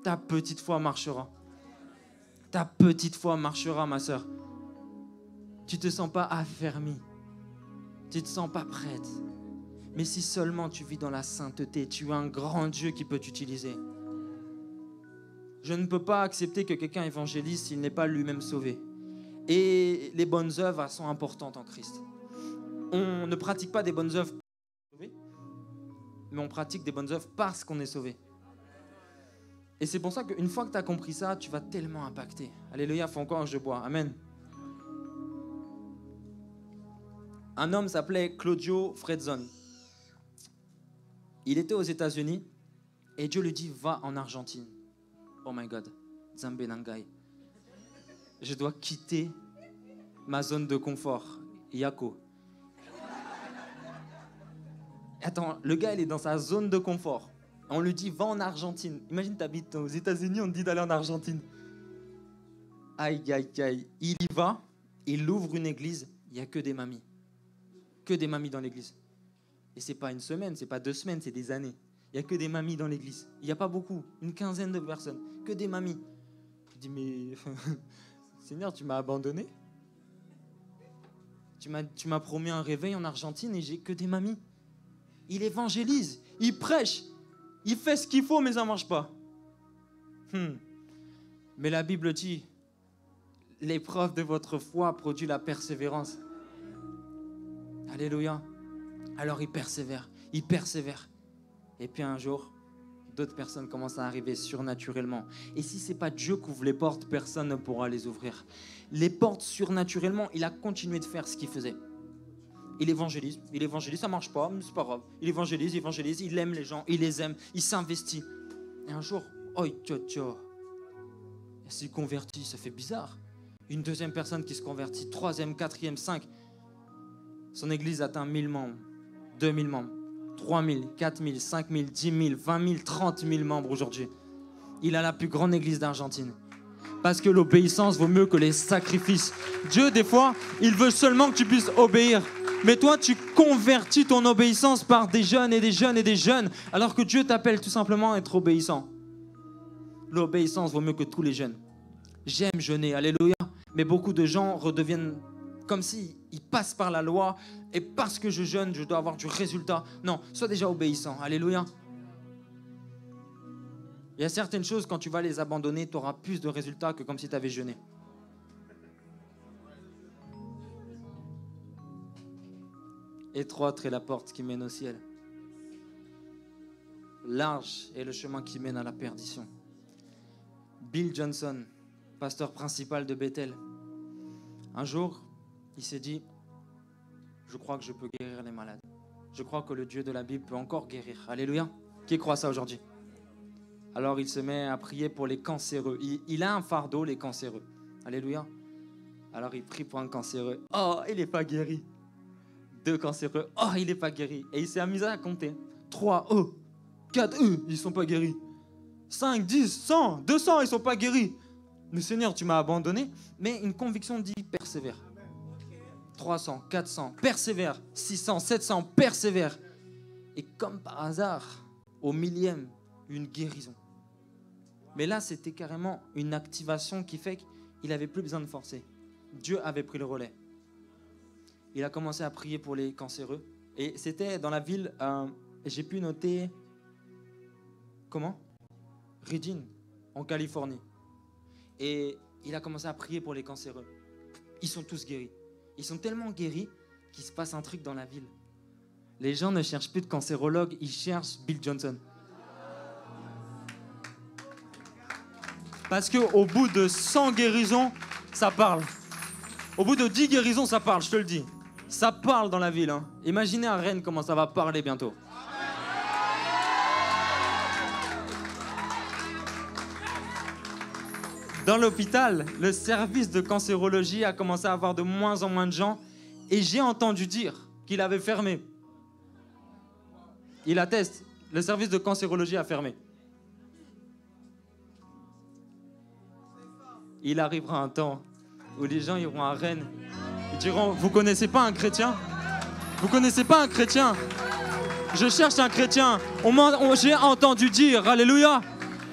ta petite foi marchera. Ta petite foi marchera, ma sœur. Tu ne te sens pas affermie. Tu ne te sens pas prête. Mais si seulement tu vis dans la sainteté, tu as un grand Dieu qui peut t'utiliser. Je ne peux pas accepter que quelqu'un évangélise s'il n'est pas lui-même sauvé. Et les bonnes œuvres sont importantes en Christ. On ne pratique pas des bonnes œuvres pour être sauvé, mais on pratique des bonnes œuvres parce qu'on est sauvé. Et c'est pour ça qu'une fois que tu as compris ça, tu vas tellement impacter. Alléluia, il faut encore que je bois. Amen. Un homme s'appelait Claudio Fredzon. Il était aux États-Unis Et Dieu lui dit, va en Argentine. Oh my God, Nzambe Nangai. Je dois quitter ma zone de confort. Yako. Attends, le gars, il est dans sa zone de confort. On lui dit, va en Argentine. Imagine, tu habites aux États-Unis, on te dit d'aller en Argentine. Aïe, aïe, aïe. Il y va, il ouvre une église, il n'y a que des mamies. Que des mamies dans l'église. Et ce n'est pas une semaine, ce n'est pas 2 semaines, c'est des années. Il n'y a que des mamies dans l'église. Il n'y a pas beaucoup, une quinzaine de personnes. Que des mamies. Je dis, mais Seigneur, tu m'as abandonné. Tu m'as promis un réveil en Argentine et j'ai que des mamies. Il évangélise, il prêche, il fait ce qu'il faut, mais ça ne marche pas. Mais la Bible dit, l'épreuve de votre foi produit la persévérance. Alléluia. Alors il persévère. Et puis un jour, d'autres personnes commencent à arriver surnaturellement. Et si ce n'est pas Dieu qui ouvre les portes, personne ne pourra les ouvrir. Les portes surnaturellement, il a continué de faire ce qu'il faisait. Il évangélise, ça ne marche pas, mais c'est pas grave. Il évangélise, il aime les gens, il les aime, il s'investit. Et un jour, il s'est converti, ça fait bizarre. Une deuxième personne qui se convertit, troisième, quatrième, 5. Son église atteint 1000 membres, 2000 membres, 3000, 4000, 5000, 10 000, 20 000, 30 000 membres aujourd'hui. Il a la plus grande église d'Argentine. Parce que l'obéissance vaut mieux que les sacrifices. Dieu, des fois, il veut seulement que tu puisses obéir. Mais toi, tu convertis ton obéissance par des jeunes et des jeunes et des jeunes, alors que Dieu t'appelle tout simplement à être obéissant. L'obéissance vaut mieux que tous les jeunes. J'aime jeûner, alléluia. Mais beaucoup de gens redeviennent comme s'ils passent par la loi et parce que je jeûne, je dois avoir du résultat. Non, sois déjà obéissant, alléluia. Il y a certaines choses, quand tu vas les abandonner, tu auras plus de résultats que comme si tu avais jeûné. Étroite est la porte qui mène au ciel. Large est le chemin qui mène à la perdition. Bill Johnson, pasteur principal de Bethel, un jour, il s'est dit, je crois que je peux guérir les malades. Je crois que le Dieu de la Bible peut encore guérir. Alléluia. Qui croit ça aujourd'hui? Alors il se met à prier pour les cancéreux. Il a un fardeau, les cancéreux. Alléluia. Alors il prie pour un cancéreux. Oh, il n'est pas guéri. 2 cancéreux. Oh, il n'est pas guéri. Et il s'est amusé à compter. 3, 4, ils ne sont pas guéris. 5, 10, 100, 200, ils ne sont pas guéris. Mais Seigneur, tu m'as abandonné. Mais une conviction dit persévère. 300, 400, persévère. 600, 700, persévère. Et comme par hasard, au 1000e, une guérison. Mais là, c'était carrément une activation qui fait qu'il n'avait plus besoin de forcer. Dieu avait pris le relais. Il a commencé à prier pour les cancéreux. Et c'était dans la ville, j'ai pu noter, comment? Redding, en Californie. Et il a commencé à prier pour les cancéreux. Ils sont tous guéris. Ils sont tellement guéris qu'il se passe un truc dans la ville. Les gens ne cherchent plus de cancérologue, ils cherchent Bill Johnson. Parce qu'au bout de 100 guérisons, ça parle. Au bout de 10 guérisons, ça parle, je te le dis. Ça parle dans la ville. Hein. Imaginez à Rennes comment ça va parler bientôt. Dans l'hôpital, le service de cancérologie a commencé à avoir de moins en moins de gens. Et j'ai entendu dire qu'il avait fermé. Il atteste, le service de cancérologie a fermé. Il arrivera un temps où les gens iront à Rennes. Ils diront, vous connaissez pas un chrétien? Vous connaissez pas un chrétien? Je cherche un chrétien. J'ai entendu dire, alléluia.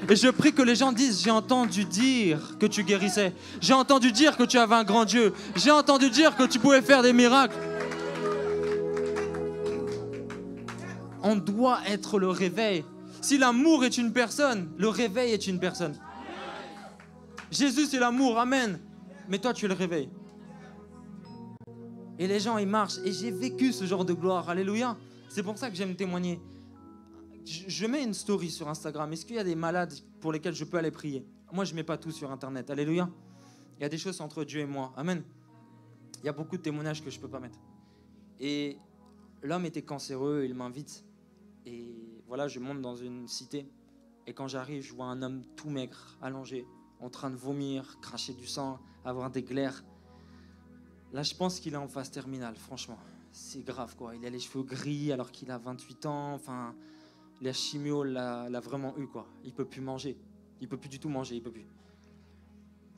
Et je prie que les gens disent, j'ai entendu dire que tu guérissais. J'ai entendu dire que tu avais un grand Dieu. J'ai entendu dire que tu pouvais faire des miracles. On doit être le réveil. Si l'amour est une personne, le réveil est une personne. Jésus, c'est l'amour, amen. Mais toi, tu es le réveil. Et les gens, ils marchent. Et j'ai vécu ce genre de gloire, alléluia. C'est pour ça que j'aime témoigner. Je mets une story sur Instagram. Est-ce qu'il y a des malades pour lesquels je peux aller prier? Moi, je ne mets pas tout sur Internet. Alléluia. Il y a des choses entre Dieu et moi. Amen. Il y a beaucoup de témoignages que je ne peux pas mettre. Et l'homme était cancéreux, il m'invite. Et voilà, je monte dans une cité. Et quand j'arrive, je vois un homme tout maigre, allongé, en train de vomir, cracher du sang, avoir des glaires. Là, je pense qu'il est en phase terminale, franchement. C'est grave, quoi. Il a les cheveux gris alors qu'il a 28 ans. Enfin, la chimio l'a vraiment eu, quoi. Il peut plus manger. Il peut plus du tout manger, il peut plus.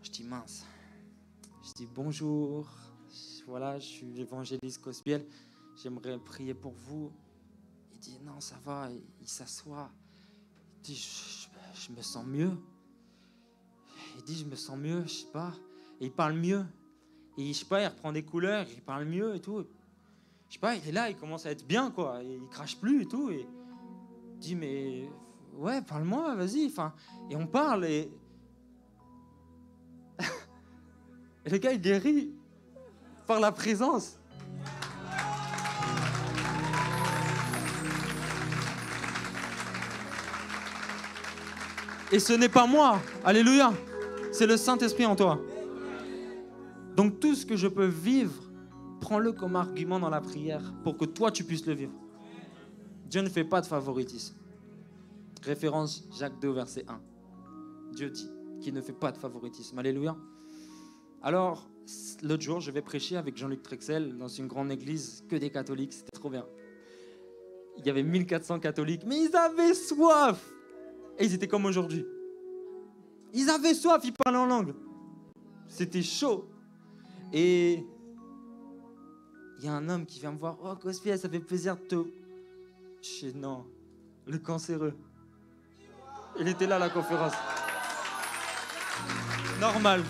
Je dis mince. Je dis bonjour. Voilà, je suis l'évangéliste Cosbiel. J'aimerais prier pour vous. Il dit non, ça va. Il s'assoit. Il dit je me sens mieux. Il dit je me sens mieux, je sais pas. Et il parle mieux. Et je sais pas, il reprend des couleurs, il parle mieux et tout. Je sais pas, il est là, il commence à être bien, quoi. Et il crache plus et tout. Et il dit mais ouais, parle-moi, vas-y. Enfin, et on parle et et le gars il guérit par la présence. Et ce n'est pas moi, alléluia, c'est le Saint-Esprit en toi. Donc tout ce que je peux vivre, prends-le comme argument dans la prière pour que toi tu puisses le vivre. Dieu ne fait pas de favoritisme. Référence Jacques 2, verset 1. Dieu dit qu'il ne fait pas de favoritisme, alléluia. Alors, l'autre jour, je vais prêcher avec Jean-Luc Trexel dans une grande église, que des catholiques, c'était trop bien. Il y avait 1400 catholiques, mais ils avaient soif. Et ils étaient comme aujourd'hui. Ils avaient soif, ils parlaient en langue. C'était chaud. Et il y a un homme qui vient me voir. Oh, Cosbiel, ça fait plaisir de te... Je dis non, le cancéreux. Il était là à la conférence. Normal.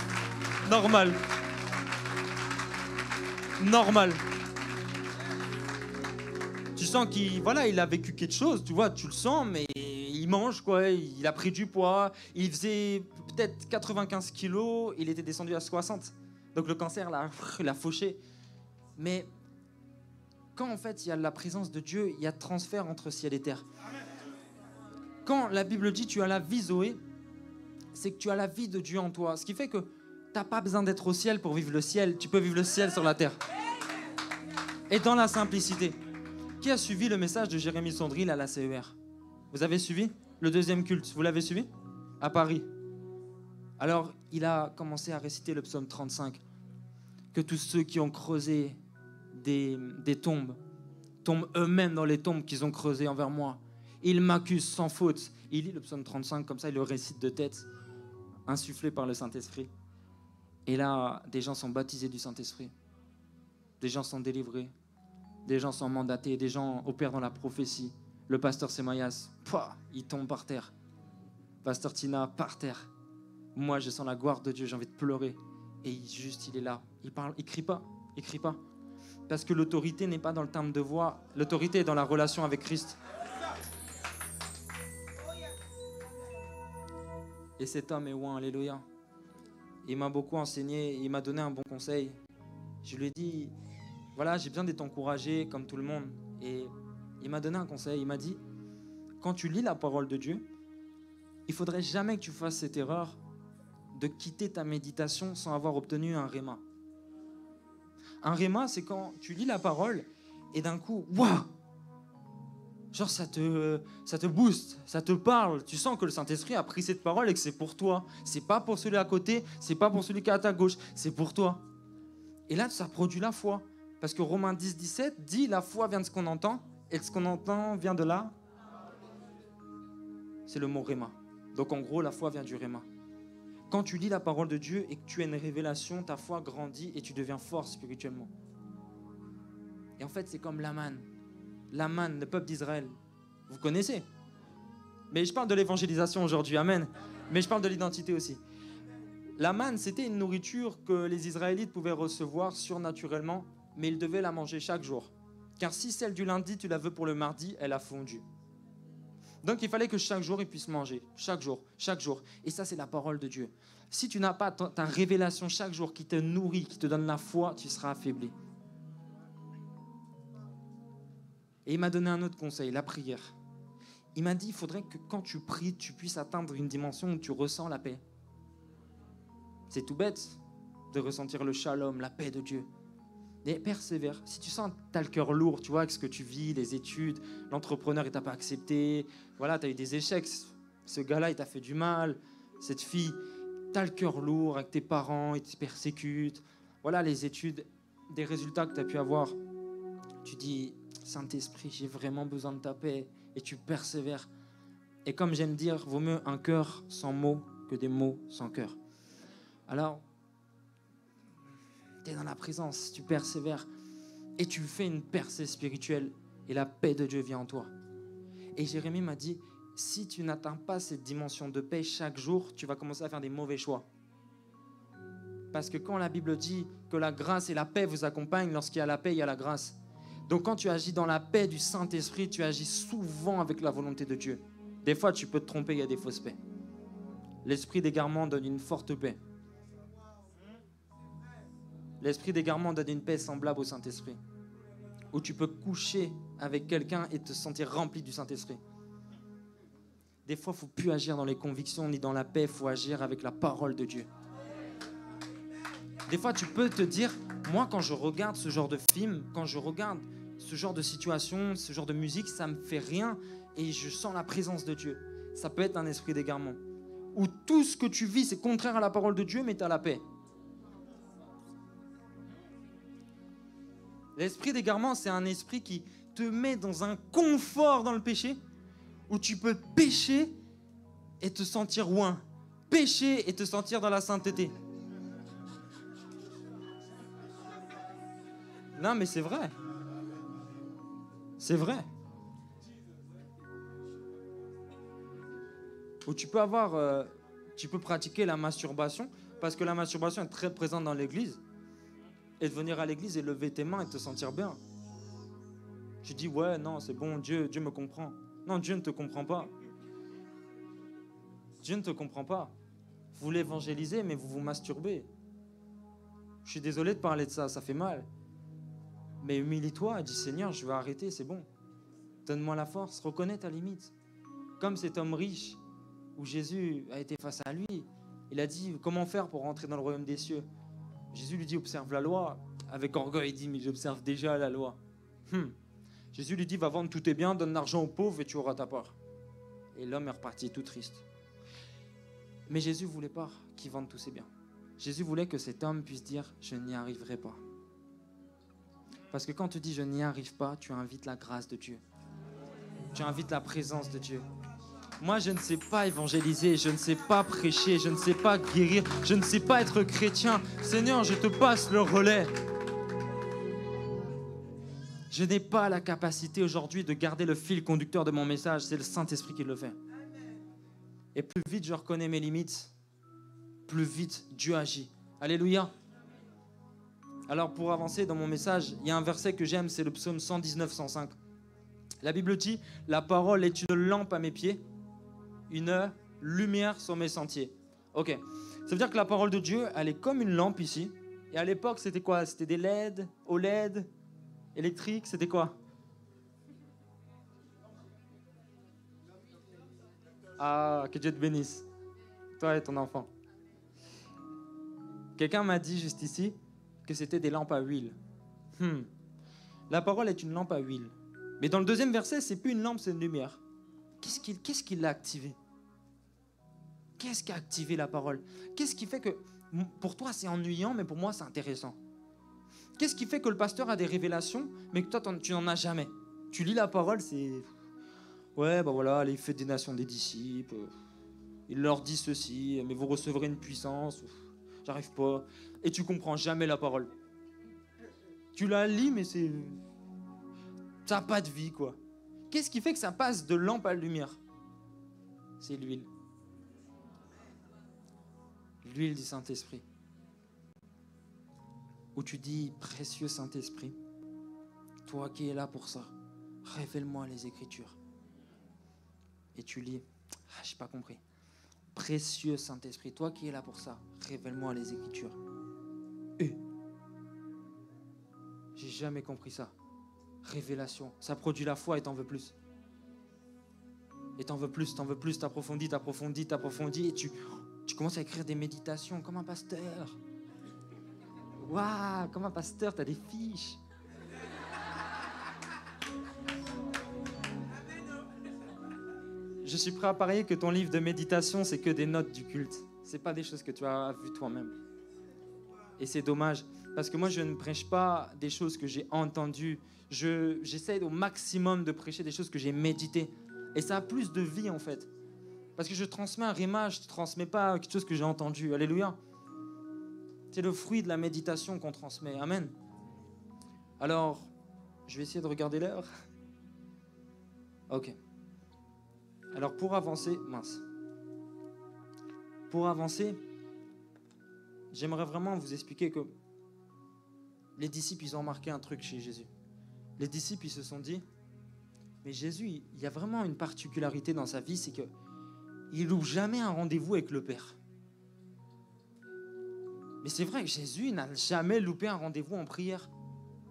Tu sens qu'il il a vécu quelque chose, tu vois, tu le sens, mais il mange, quoi. Il a pris du poids. Il faisait peut-être 95 kilos. Il était descendu à 60. Donc le cancer l'a fauché. Mais quand en fait il y a la présence de Dieu, il y a transfert entre ciel et terre. Quand la Bible dit tu as la vie Zoé, c'est que tu as la vie de Dieu en toi. Ce qui fait que tu n'as pas besoin d'être au ciel pour vivre le ciel. Tu peux vivre le ciel sur la terre. Et dans la simplicité. Qui a suivi le message de Jérémy Sondril à la CER? Vous avez suivi le deuxième culte? Vous l'avez suivi? À Paris. Alors, il a commencé à réciter le psaume 35. Que tous ceux qui ont creusé des tombent eux-mêmes dans les tombes qu'ils ont creusées envers moi. Ils m'accusent sans faute. Il lit le psaume 35 comme ça, il le récite de tête, insufflé par le Saint-Esprit. Et là, des gens sont baptisés du Saint-Esprit. Des gens sont délivrés. Des gens sont mandatés. Des gens opèrent dans la prophétie. Le pasteur Semayas, il tombe par terre. Pasteur Tina, par terre. Moi, je sens la gloire de Dieu, j'ai envie de pleurer. Et il est là. Il parle, il crie pas. Parce que l'autorité n'est pas dans le timbre de voix. L'autorité est dans la relation avec Christ. Et cet homme est ouin, alléluia. Il m'a beaucoup enseigné, il m'a donné un bon conseil. Je lui ai dit, voilà, j'ai besoin d'être encouragé comme tout le monde. Et il m'a donné un conseil, il m'a dit, quand tu lis la parole de Dieu, il ne faudrait jamais que tu fasses cette erreur de quitter ta méditation sans avoir obtenu un réma. Un réma, c'est quand tu lis la parole et d'un coup, waouh! Genre ça te booste, ça te parle. Tu sens que le Saint-Esprit a pris cette parole et que c'est pour toi. C'est pas pour celui à côté, c'est pas pour celui qui est à ta gauche, c'est pour toi. Et là, ça produit la foi. Parce que Romains 10, 17 dit la foi vient de ce qu'on entend et ce qu'on entend vient de là. C'est le mot réma. Donc en gros, la foi vient du réma. Quand tu lis la parole de Dieu et que tu as une révélation, ta foi grandit et tu deviens fort spirituellement. Et en fait, c'est comme Laman. Laman, le peuple d'Israël. Vous connaissez? Mais je parle de l'évangélisation aujourd'hui, amen. Mais je parle de l'identité aussi. La manne, c'était une nourriture que les Israélites pouvaient recevoir surnaturellement, mais ils devaient la manger chaque jour. Car si celle du lundi, tu la veux pour le mardi, elle a fondu. Donc il fallait que chaque jour, ils puissent manger. Chaque jour. Et ça, c'est la parole de Dieu. Si tu n'as pas ta révélation chaque jour qui te nourrit, qui te donne la foi, tu seras affaibli. Et il m'a donné un autre conseil, la prière. Il m'a dit, il faudrait que quand tu pries, tu puisses atteindre une dimension où tu ressens la paix. C'est tout bête de ressentir le shalom, la paix de Dieu. Mais persévère. Si tu sens que tu as le cœur lourd, tu vois, avec ce que tu vis, les études, l'entrepreneur ne t'a pas accepté, voilà, tu as eu des échecs, ce gars-là, il t'a fait du mal, cette fille, t'as le cœur lourd avec tes parents, ils te persécutent. Voilà les études, des résultats que tu as pu avoir. Tu dis, Saint-Esprit, j'ai vraiment besoin de ta paix, et tu persévères. Et comme j'aime dire, vaut mieux un cœur sans mots que des mots sans cœur. Alors, tu es dans la présence, tu persévères, et tu fais une percée spirituelle, et la paix de Dieu vient en toi. Et Jérémie m'a dit, si tu n'atteins pas cette dimension de paix chaque jour, tu vas commencer à faire des mauvais choix. Parce que quand la Bible dit que la grâce et la paix vous accompagnent, lorsqu'il y a la paix, il y a la grâce. Donc quand tu agis dans la paix du Saint-Esprit, tu agis souvent avec la volonté de Dieu. Des fois, tu peux te tromper, il y a des fausses paix. L'esprit d'égarement donne une forte paix. L'esprit d'égarement donne une paix semblable au Saint-Esprit. Où tu peux coucher avec quelqu'un et te sentir rempli du Saint-Esprit. Des fois, il ne faut plus agir dans les convictions ni dans la paix, il faut agir avec la parole de Dieu. Des fois, tu peux te dire, moi, quand je regarde ce genre de film, quand je regarde ce genre de situation, ce genre de musique, ça ne me fait rien et je sens la présence de Dieu. Ça peut être un esprit d'égarement. Où tout ce que tu vis, c'est contraire à la parole de Dieu, mais tu as la paix. L'esprit d'égarement, c'est un esprit qui te met dans un confort dans le péché, où tu peux pécher et te sentir loin, pécher et te sentir dans la sainteté. Non, mais c'est vrai. C'est vrai. Où tu peux avoir, tu peux pratiquer la masturbation, parce que la masturbation est très présente dans l'église. Et de venir à l'église et lever tes mains et te sentir bien. Tu dis, ouais, non, c'est bon, Dieu me comprend. Non, Dieu ne te comprend pas. Dieu ne te comprend pas. Vous l'évangélisez, mais vous vous masturbez. Je suis désolé de parler de ça, ça fait mal. Mais humilie-toi et dis, Seigneur, je vais arrêter, c'est bon. Donne-moi la force, reconnais ta limite. Comme cet homme riche, où Jésus a été face à lui, il a dit, comment faire pour rentrer dans le royaume des cieux? Jésus lui dit, observe la loi. Avec orgueil, il dit, mais j'observe déjà la loi. Jésus lui dit, va vendre tous tes biens, donne l'argent aux pauvres et tu auras ta part. Et l'homme est reparti tout triste. Mais Jésus ne voulait pas qu'il vende tous ses biens. Jésus voulait que cet homme puisse dire, je n'y arriverai pas. Parce que quand tu dis, je n'y arrive pas, tu invites la grâce de Dieu. Tu invites la présence de Dieu. Moi, je ne sais pas évangéliser, je ne sais pas prêcher, je ne sais pas guérir, je ne sais pas être chrétien. Seigneur, je te passe le relais. Je n'ai pas la capacité aujourd'hui de garder le fil conducteur de mon message. C'est le Saint-Esprit qui le fait. Et plus vite je reconnais mes limites, plus vite Dieu agit. Alléluia. Alors pour avancer dans mon message, il y a un verset que j'aime, c'est le psaume 119, 105. La Bible dit, la parole est une lampe à mes pieds, une lumière sur mes sentiers. Ok, ça veut dire que la parole de Dieu, elle est comme une lampe ici. Et à l'époque, c'était quoi? C'était des LED, OLED, électriques, c'était quoi? Ah, que Dieu te bénisse, toi et ton enfant. Quelqu'un m'a dit juste ici que c'était des lampes à huile. La parole est une lampe à huile. Mais dans le deuxième verset, c'est plus une lampe, c'est une lumière. Qu'est-ce qui l'a activé? Qu'est-ce qui a activé la parole? Qu'est-ce qui fait que, pour toi, c'est ennuyant, mais pour moi, c'est intéressant? Qu'est-ce qui fait que le pasteur a des révélations, mais que toi, tu n'en as jamais? Tu lis la parole, c'est... Ouais, ben voilà, il fait des nations des disciples. Il leur dit ceci, mais vous recevrez une puissance. J'arrive pas. Et tu comprends jamais la parole. Tu la lis, mais c'est... Ça n'a pas de vie, quoi. Qu'est-ce qui fait que ça passe de lampe à lumière? C'est l'huile. L'huile du Saint-Esprit. Où tu dis, précieux Saint-Esprit, toi qui es là pour ça, révèle-moi les Écritures. Et tu lis, j'ai pas compris. Précieux Saint-Esprit, toi qui es là pour ça, révèle-moi les Écritures. J'ai jamais compris ça. Révélation, ça produit la foi et t'en veux plus. Et t'en veux plus, t'approfondis, et tu commences à écrire des méditations comme un pasteur. Waouh, comme un pasteur, t'as des fiches. je suis prêt à parier que ton livre de méditation, c'est que des notes du culte. Ce n'est pas des choses que tu as vues toi-même. Et c'est dommage, parce que moi, je ne prêche pas des choses que j'ai entendues. J'essaie au maximum de prêcher des choses que j'ai méditées. Et ça a plus de vie, en fait. Parce que je transmets un rhéma, je ne transmets pas quelque chose que j'ai entendu. Alléluia. C'est le fruit de la méditation qu'on transmet. Amen. Alors, je vais essayer de regarder l'heure. Ok. Alors, pour avancer, j'aimerais vraiment vous expliquer que les disciples, ils ont remarqué un truc chez Jésus. Les disciples, ils se sont dit, mais Jésus, il y a vraiment une particularité dans sa vie, c'est qu'il ne loupe jamais un rendez-vous avec le Père. Mais c'est vrai que Jésus n'a jamais loupé un rendez-vous en prière.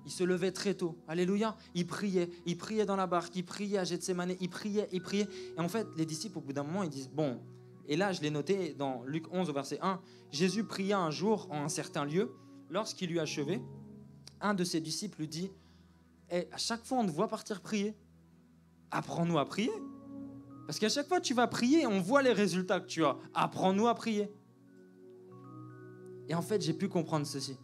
Il se levait très tôt. Alléluia. Il priait dans la barque, il priait à Gethsémanée, il priait. Et en fait, les disciples, au bout d'un moment, ils disent, bon, et là, je l'ai noté dans Luc 11, au verset 1, Jésus pria un jour en un certain lieu. Lorsqu'il eut achevé, un de ses disciples lui dit, à chaque fois, on te voit partir prier. Apprends-nous à prier. Parce qu'à chaque fois que tu vas prier, on voit les résultats que tu as. Apprends-nous à prier. Et en fait, j'ai pu comprendre ceci.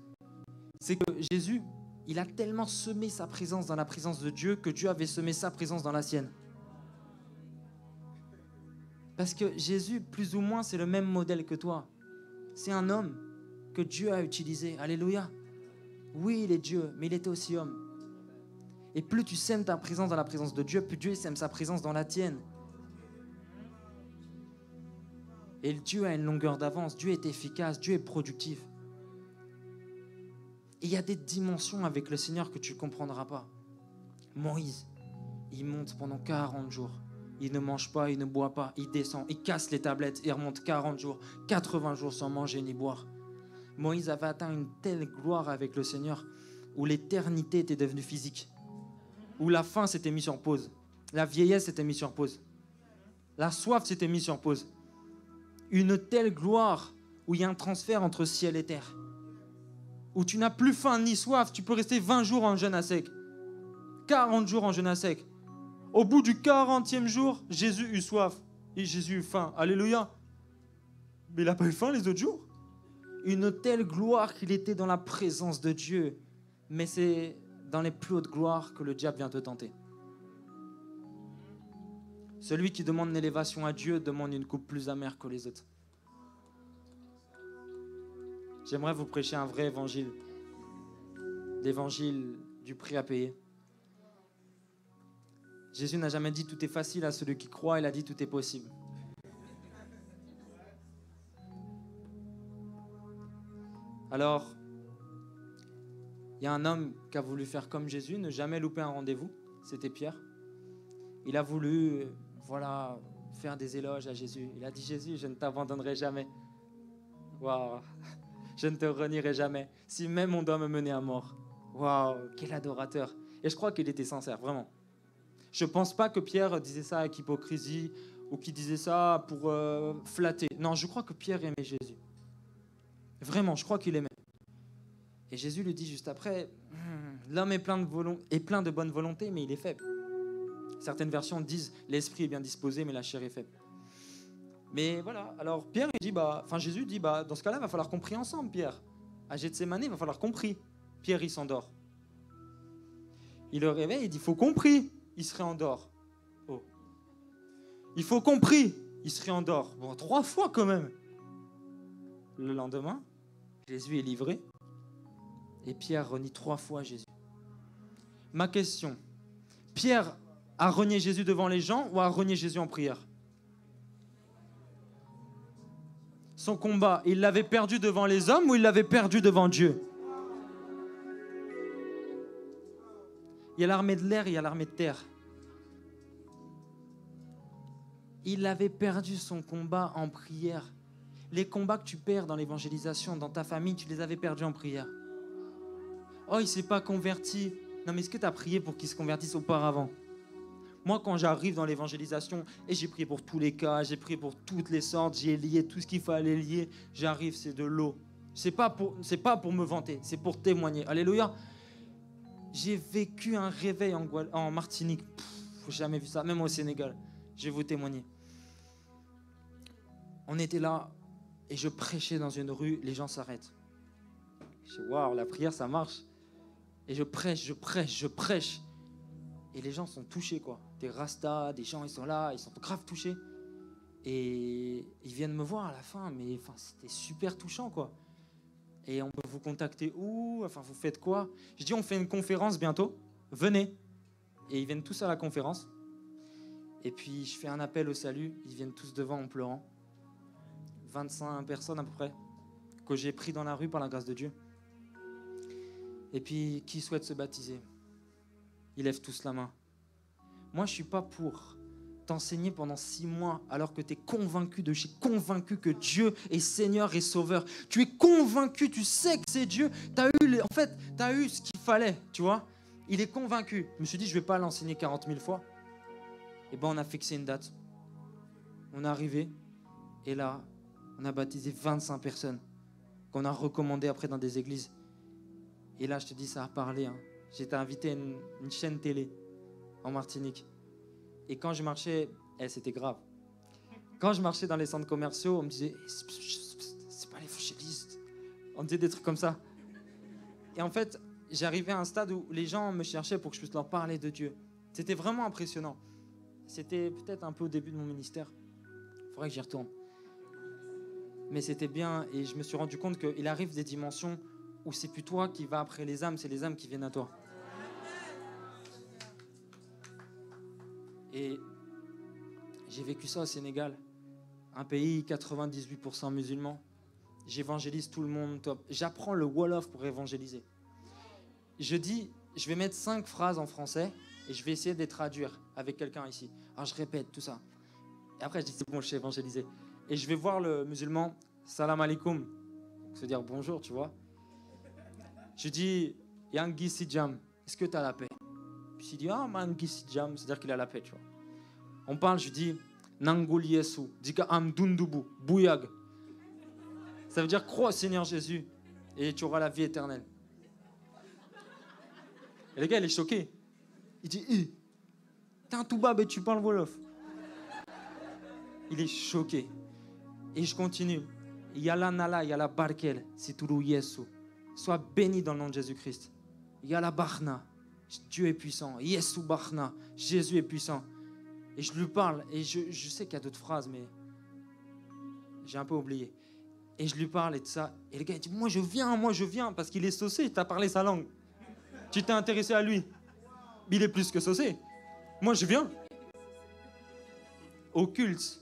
C'est que Jésus, il a tellement semé sa présence dans la présence de Dieu que Dieu avait semé sa présence dans la sienne. Parce que Jésus, plus ou moins, c'est le même modèle que toi. C'est un homme que Dieu a utilisé. Alléluia. Oui, il est Dieu, mais il était aussi homme. Et plus tu sèmes ta présence dans la présence de Dieu, plus Dieu sème sa présence dans la tienne. Et Dieu a une longueur d'avance, Dieu est efficace, Dieu est productif. Et il y a des dimensions avec le Seigneur que tu ne comprendras pas. Moïse, il monte pendant 40 jours. Il ne mange pas, il ne boit pas, il descend, il casse les tablettes, il remonte 40 jours, 80 jours sans manger ni boire. Moïse avait atteint une telle gloire avec le Seigneur où l'éternité était devenue physique, où la faim s'était mise sur pause, la vieillesse s'était mise sur pause, la soif s'était mise sur pause. Une telle gloire où il y a un transfert entre ciel et terre, où tu n'as plus faim ni soif, tu peux rester 20 jours en jeûne à sec, 40 jours en jeûne à sec. Au bout du 40e jour, Jésus eut soif et Jésus eut faim. Alléluia. Mais il n'a pas eu faim les autres jours. Une telle gloire qu'il était dans la présence de Dieu. Mais c'est dans les plus hautes gloires que le diable vient te tenter. Celui qui demande une élévation à Dieu demande une coupe plus amère que les autres. J'aimerais vous prêcher un vrai évangile. L'évangile du prix à payer. Jésus n'a jamais dit tout est facile à celui qui croit, il a dit tout est possible. Alors, il y a un homme qui a voulu faire comme Jésus, ne jamais louper un rendez-vous, c'était Pierre. Il a voulu, faire des éloges à Jésus. Il a dit, Jésus, je ne t'abandonnerai jamais. Waouh, je ne te renierai jamais, si même on doit me mener à mort. Waouh, quel adorateur. Et je crois qu'il était sincère, vraiment. Je ne pense pas que Pierre disait ça avec hypocrisie ou qu'il disait ça pour flatter. Non, je crois que Pierre aimait Jésus. Vraiment, je crois qu'il aimait. Et Jésus lui dit juste après, l'homme est plein de bonne volonté, mais il est faible. Certaines versions disent, l'esprit est bien disposé, mais la chair est faible. Mais voilà, alors Pierre, Jésus dit, dans ce cas-là, il va falloir qu'on prie ensemble, Pierre. À Gethsémanée, il va falloir qu'on prie. Pierre, il s'endort. Il le réveille, il dit, il faut qu'on prie. Il se réendort. Oh. Il faut qu'on prie. Il se réendort. Bon, 3 fois quand même. Le lendemain, Jésus est livré. Et Pierre renie 3 fois Jésus. Ma question, Pierre a renié Jésus devant les gens ou a renié Jésus en prière? Son combat, il l'avait perdu devant les hommes ou il l'avait perdu devant Dieu? Il y a l'armée de l'air et il y a l'armée de terre. Il avait perdu son combat en prière. Les combats que tu perds dans l'évangélisation, dans ta famille, tu les avais perdus en prière. Oh, il ne s'est pas converti. Non, mais est-ce que tu as prié pour qu'il se convertisse auparavant? Moi, quand j'arrive dans l'évangélisation, et j'ai prié pour tous les cas, j'ai prié pour toutes les sortes, j'ai lié tout ce qu'il fallait lier, j'arrive, c'est de l'eau. C'est pas pour me vanter, c'est pour témoigner. Alléluia. J'ai vécu un réveil en Martinique. J'ai jamais vu ça, même au Sénégal. Je vais vous témoigner. On était là et je prêchais dans une rue, les gens s'arrêtent. Je dis, waouh, la prière, ça marche. Et je prêche. Et les gens sont touchés, quoi. Des rastas, des gens, ils sont là, ils sont grave touchés. Et ils viennent me voir à la fin, mais enfin, c'était super touchant, quoi. Et on peut vous contacter où? Enfin, vous faites quoi? Je dis, on fait une conférence bientôt. Venez. Et ils viennent tous à la conférence. Et puis, je fais un appel au salut. Ils viennent tous devant en pleurant. 25 personnes à peu près, que j'ai pris dans la rue par la grâce de Dieu. Et puis, qui souhaite se baptiser? Ils lèvent tous la main. Moi, je ne suis pas pour t'enseigner pendant 6 mois alors que tu es convaincu que Dieu est Seigneur et Sauveur. Tu es convaincu, tu sais que c'est Dieu. Tu as eu ce qu'il fallait, tu vois. Il est convaincu. Je me suis dit, je ne vais pas l'enseigner 40 000 fois. Et ben, on a fixé une date. On est arrivé. Et là, on a baptisé 25 personnes qu'on a recommandées après dans des églises. Et là, je te dis, ça a parlé. Hein. J'étais invité à une chaîne télé en Martinique. Et quand je marchais, c'était grave. Quand je marchais dans les centres commerciaux, on me disait, c'est pas l'évangéliste. On disait des trucs comme ça. Et en fait, j'arrivais à un stade où les gens me cherchaient pour que je puisse leur parler de Dieu. C'était vraiment impressionnant. C'était peut-être un peu au début de mon ministère. Il faudrait que j'y retourne. Mais c'était bien et je me suis rendu compte qu'il arrive des dimensions où c'est plus toi qui vas après les âmes, c'est les âmes qui viennent à toi. Et j'ai vécu ça au Sénégal, un pays 98% musulman. J'évangélise tout le monde, top. J'apprends le Wolof pour évangéliser. Je dis, je vais mettre 5 phrases en français et je vais essayer de les traduire avec quelqu'un ici. Alors je répète tout ça. Et après je dis, c'est bon, je sais évangéliser. Et je vais voir le musulman, salam alaikum, ça veut dire bonjour, tu vois. Je dis, Yangi Sijam, est-ce que tu as la paix? Puis il dit, ah, Mangi Sijam, c'est-à-dire qu'il a la paix, tu vois. On parle, je dis, Nangul Yesu, Dika Amdundubu, Bouyag. Ça veut dire, crois au Seigneur Jésus et tu auras la vie éternelle. Et le gars, il est choqué. Il dit, t'es un toubab et tu parles Wolof. Il est choqué. Et je continue. Yala Nala, Yala Barkel, Situru Yesu. Sois béni dans le nom de Jésus-Christ. Yala Barna, Dieu est puissant. Yesu Barna, Jésus est puissant. Et je lui parle, et je sais qu'il y a d'autres phrases, mais j'ai un peu oublié. Et je lui parle et tout ça. Et le gars, il dit, moi je viens, parce qu'il est saucé, il t'a parlé sa langue. Tu t'es intéressé à lui. Il est plus que saucé. Moi je viens. Au culte,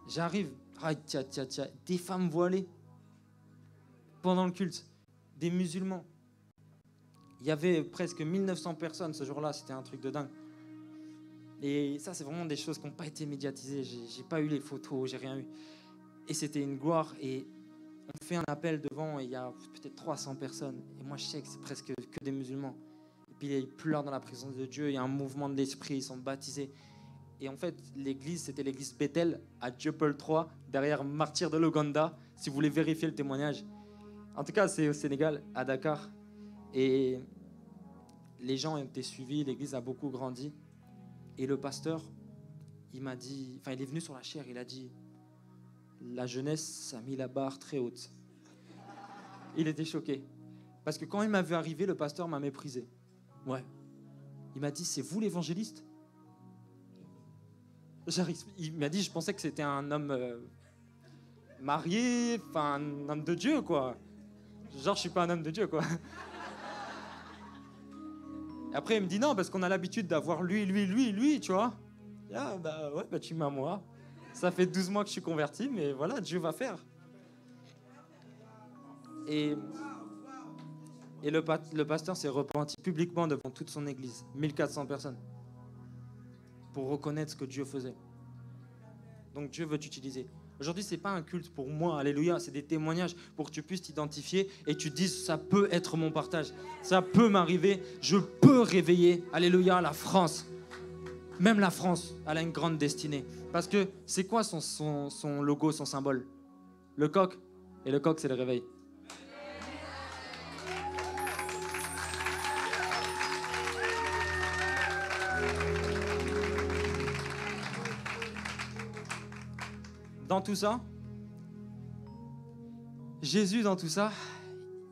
j'arrive. Des femmes voilées pendant le culte, des musulmans. Il y avait presque 1900 personnes ce jour-là, c'était un truc de dingue. Et ça, c'est vraiment des choses qui n'ont pas été médiatisées. J'ai pas eu les photos, j'ai rien eu. Et c'était une gloire. Et on fait un appel devant et il y a peut-être 300 personnes. Et moi, je sais que c'est presque que des musulmans. Et puis ils pleurent dans la présence de Dieu. Il y a un mouvement de l'esprit, ils sont baptisés. Et en fait, l'église, c'était l'église Bethel à Dieuppeul 3, derrière Martyrs de l'Ouganda, si vous voulez vérifier le témoignage. En tout cas, c'est au Sénégal, à Dakar. Et les gens ont été suivis, l'église a beaucoup grandi. Et le pasteur, il m'a dit, enfin, il est venu sur la chaire, il a dit, la jeunesse a mis la barre très haute. Il était choqué. Parce que quand il m'a vu arriver, le pasteur m'a méprisé. Ouais. Il m'a dit, c'est vous l'évangéliste? Il m'a dit, je pensais que c'était un homme marié, enfin un homme de Dieu, quoi. Genre, je suis pas un homme de Dieu, quoi. Et après, il me dit non, parce qu'on a l'habitude d'avoir lui, tu vois. Ah, bah ouais, bah tu m'as moi. Ça fait 12 mois que je suis converti, mais voilà, Dieu va faire. Et le pasteur s'est repenti publiquement devant toute son église, 1400 personnes, pour reconnaître ce que Dieu faisait. Donc Dieu veut t'utiliser. Aujourd'hui, c'est pas un culte pour moi, alléluia, c'est des témoignages pour que tu puisses t'identifier et tu te dises, ça peut être mon partage, ça peut m'arriver, je peux réveiller, alléluia, la France. Même la France, elle a une grande destinée. Parce que c'est quoi son logo, son symbole? Le coq. Et le coq, c'est le réveil. Dans tout ça, Jésus, dans tout ça,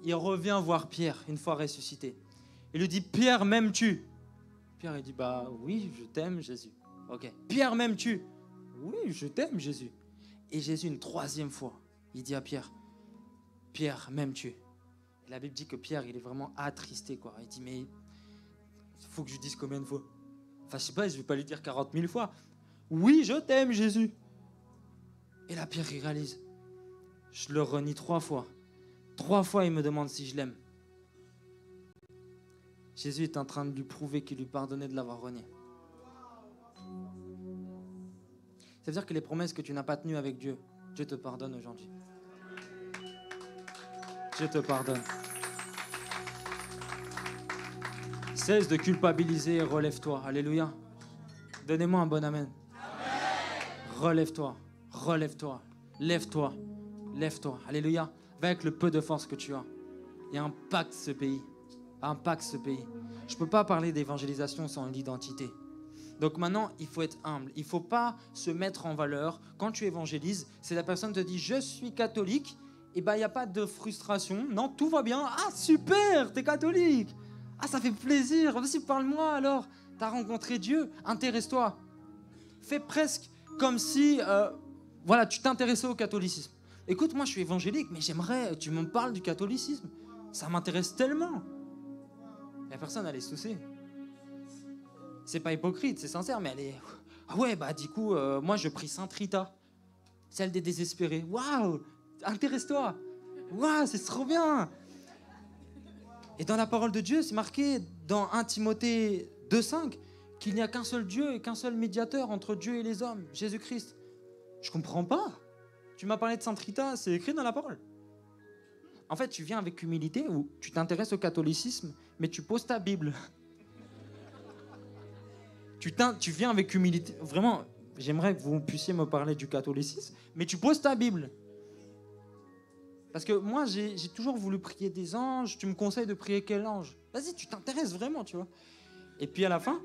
il revient voir Pierre, une fois ressuscité. Il lui dit, Pierre, m'aimes-tu? Pierre, il dit, bah oui, je t'aime, Jésus. Ok. Pierre, m'aimes-tu? Oui, je t'aime, Jésus. Et Jésus, une troisième fois, il dit à Pierre, Pierre, m'aimes-tu? Et la Bible dit que Pierre, il est vraiment attristé, quoi. Il dit, mais il faut que je dise combien de fois? Enfin, je sais pas, je vais pas lui dire 40 000 fois. Oui, je t'aime, Jésus. Et là, Pierre, il réalise, je le renie 3 fois. 3 fois, il me demande si je l'aime. Jésus est en train de lui prouver qu'il lui pardonnait de l'avoir renié. Ça veut dire que les promesses que tu n'as pas tenues avec Dieu, Dieu te pardonne aujourd'hui. Dieu te pardonne. Cesse de culpabiliser et relève-toi. Alléluia. Donnez-moi un bon amen. Relève-toi. Relève-toi. Lève-toi. Lève-toi. Alléluia. Va avec le peu de force que tu as. Et impacte ce pays. Impacte ce pays. Je ne peux pas parler d'évangélisation sans l'identité. Donc maintenant, il faut être humble. Il ne faut pas se mettre en valeur. Quand tu évangélises, c'est la personne te dit « Je suis catholique », et bien il n'y a pas de frustration. Non, tout va bien. « Ah, super, t'es catholique. Ah, ça fait plaisir. Vas-y, parle-moi alors. T'as rencontré Dieu. Intéresse-toi. » Fais presque comme si voilà, tu t'intéressais au catholicisme. Écoute, moi je suis évangélique, mais j'aimerais, tu me parles du catholicisme. Ça m'intéresse tellement. La personne, elle est souciée. C'est pas hypocrite, c'est sincère, mais elle est... Ah ouais, bah du coup, moi je prie Sainte Rita, celle des désespérés. Waouh, intéresse-toi. Waouh, c'est trop bien. Et dans la parole de Dieu, c'est marqué dans 1 Timothée 2,5 qu'il n'y a qu'un seul Dieu et qu'un seul médiateur entre Dieu et les hommes, Jésus-Christ. Je comprends pas. Tu m'as parlé de Sainte Rita, c'est écrit dans la parole. En fait, tu viens avec humilité ou tu t'intéresses au catholicisme, mais tu poses ta Bible. Tu viens avec humilité. Vraiment, j'aimerais que vous puissiez me parler du catholicisme, mais tu poses ta Bible. Parce que moi, j'ai toujours voulu prier des anges. Tu me conseilles de prier quel ange? Vas-y, tu t'intéresses vraiment, tu vois. Et puis à la fin,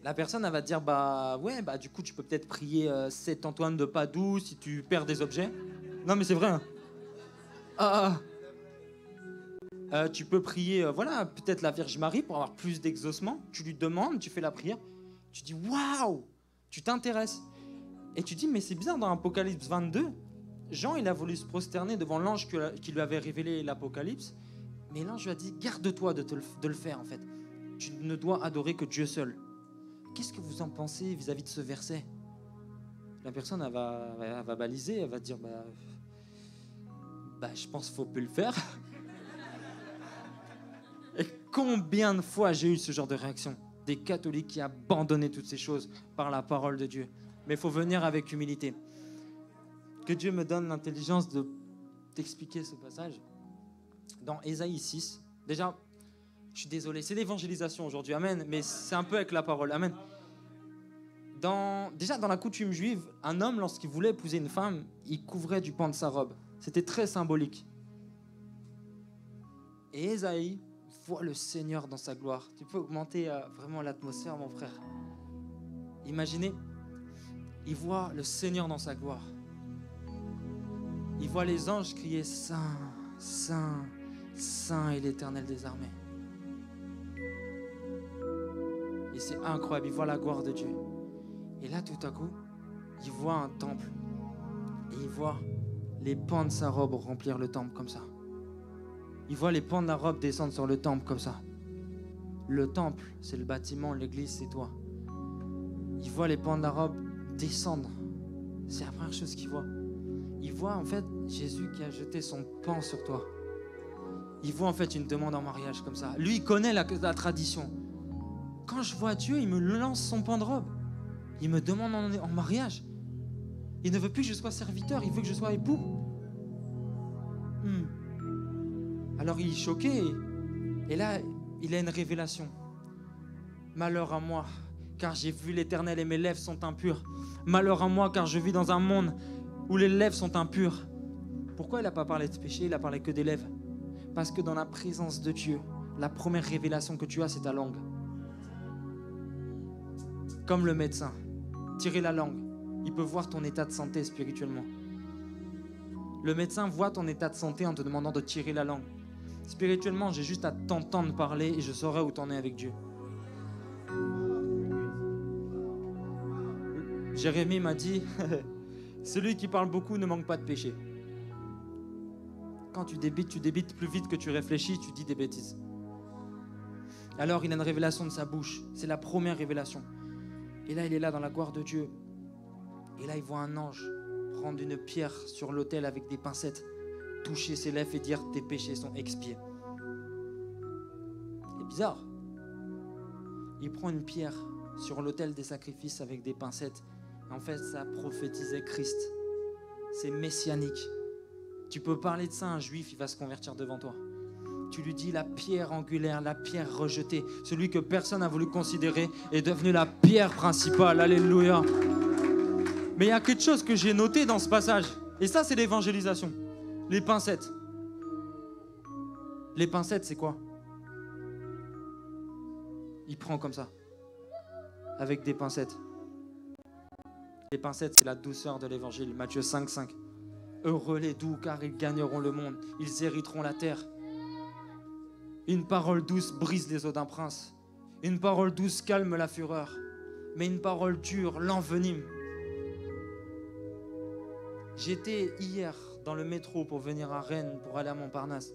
la personne, elle va te dire, bah ouais, bah du coup, tu peux peut-être prier Saint Antoine de Padoue si tu perds des objets. Non, mais c'est vrai. Hein. Tu peux prier, voilà, peut-être la Vierge Marie pour avoir plus d'exaucement. Tu lui demandes, tu fais la prière. Tu dis, waouh, tu t'intéresses. Et tu dis, mais c'est bizarre, dans Apocalypse 22, Jean, il a voulu se prosterner devant l'ange qui lui avait révélé l'Apocalypse. Mais l'ange lui a dit, garde-toi de le faire, en fait. Tu ne dois adorer que Dieu seul. Qu'est-ce que vous en pensez vis-à-vis de ce verset? La personne, elle va baliser, elle va dire, bah je pense qu'il ne faut plus le faire. Et combien de fois j'ai eu ce genre de réaction? Des catholiques qui abandonnaient toutes ces choses par la parole de Dieu. Mais il faut venir avec humilité. Que Dieu me donne l'intelligence de t'expliquer ce passage. Dans Ésaïe 6, déjà, je suis désolé, c'est l'évangélisation aujourd'hui, amen, mais c'est un peu avec la parole, amen. Déjà, dans la coutume juive, un homme, lorsqu'il voulait épouser une femme, il couvrait du pan de sa robe. C'était très symbolique. Et Ésaïe voit le Seigneur dans sa gloire. Tu peux augmenter vraiment l'atmosphère, mon frère. Imaginez, il voit le Seigneur dans sa gloire. Il voit les anges crier « Saint, Saint, Saint est l'Éternel des armées ». Et c'est incroyable, il voit la gloire de Dieu. Et là, tout à coup, il voit un temple. Et il voit les pans de sa robe remplir le temple comme ça. Il voit les pans de la robe descendre sur le temple comme ça. Le temple, c'est le bâtiment, l'église, c'est toi. Il voit les pans de la robe descendre. C'est la première chose qu'il voit. Il voit en fait Jésus qui a jeté son pan sur toi. Il voit en fait une demande en mariage comme ça. Lui, il connaît la tradition. Quand je vois Dieu, il me lance son pan de robe. Il me demande en mariage. Il ne veut plus que je sois serviteur, il veut que je sois époux. Alors il est choqué. Et là, il a une révélation. Malheur à moi, car j'ai vu l'Éternel et mes lèvres sont impures. Malheur à moi, car je vis dans un monde où les lèvres sont impures. Pourquoi il n'a pas parlé de péché, il a parlé que des lèvres? Parce que dans la présence de Dieu, la première révélation que tu as, c'est ta langue. Comme le médecin, tirer la langue, il peut voir ton état de santé spirituellement. Le médecin voit ton état de santé en te demandant de tirer la langue. Spirituellement, j'ai juste à t'entendre parler et je saurai où t'en es avec Dieu. Jérémie m'a dit, celui qui parle beaucoup ne manque pas de péché. Quand tu débites plus vite que tu réfléchis, tu dis des bêtises. Alors il a une révélation de sa bouche. C'est la première révélation. Et là, il est là dans la gloire de Dieu. Et là, il voit un ange prendre une pierre sur l'autel avec des pincettes, toucher ses lèvres et dire tes péchés sont expiés. C'est bizarre. Il prend une pierre sur l'autel des sacrifices avec des pincettes. En fait, ça prophétisait Christ. C'est messianique. Tu peux parler de ça à un juif, il va se convertir devant toi. Tu lui dis la pierre angulaire, la pierre rejetée, celui que personne n'a voulu considérer est devenu la pierre principale. Alléluia. Mais il y a quelque chose que j'ai noté dans ce passage. Et ça, c'est l'évangélisation. Les pincettes. Les pincettes, c'est quoi? Il prend comme ça. Avec des pincettes. Les pincettes, c'est la douceur de l'évangile. Matthieu 5, 5. Heureux les doux, car ils gagneront le monde. Ils hériteront la terre. Une parole douce brise les os d'un prince. Une parole douce calme la fureur. Mais une parole dure l'envenime. J'étais hier dans le métro pour venir à Rennes, pour aller à Montparnasse.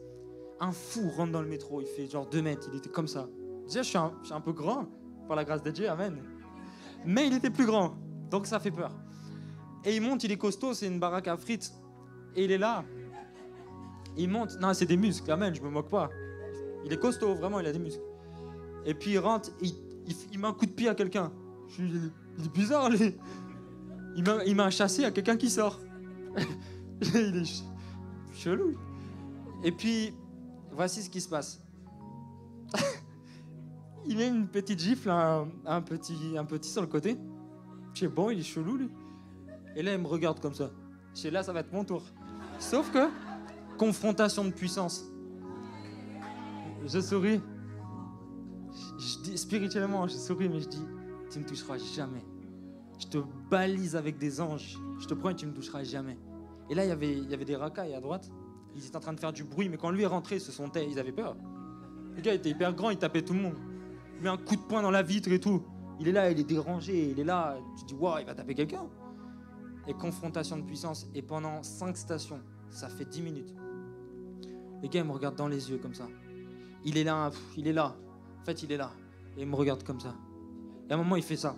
Un fou rentre dans le métro, il fait genre 2 mètres, il était comme ça. Déjà, je suis un peu grand, par la grâce de Dieu, amen. Mais il était plus grand, donc ça fait peur. Et il monte, il est costaud, c'est une baraque à frites. Et il est là. Il monte, non, c'est des muscles, amen, je me moque pas. Il est costaud, vraiment, il a des muscles. Et puis il rentre, il met un coup de pied à quelqu'un. Il est bizarre, lui. Il met un chassé à quelqu'un qui sort. Il est chelou. Et puis, voici ce qui se passe. Il met une petite gifle à un petit sur le côté. Je sais, bon, il est chelou, lui. Et là, il me regarde comme ça. Je sais, là, ça va être mon tour. Sauf que, confrontation de puissance. Je souris. Je dis, spirituellement, je souris, mais je dis, tu ne me toucheras jamais. Je te balise avec des anges. Je te promets, tu ne me toucheras jamais. Et là, il y avait des racailles à droite. Ils étaient en train de faire du bruit, mais quand lui est rentré, ils se sont tais. Ils avaient peur. Le gars était hyper grand, il tapait tout le monde. Il met un coup de poing dans la vitre et tout. Il est là, il est dérangé. Il est là. Tu te dis, waouh, il va taper quelqu'un. Et confrontation de puissance. Et pendant 5 stations, ça fait 10 minutes. Le gars, il me regarde dans les yeux comme ça. Il est là, il est là. En fait, il est là. Et il me regarde comme ça. Et à un moment, il fait ça.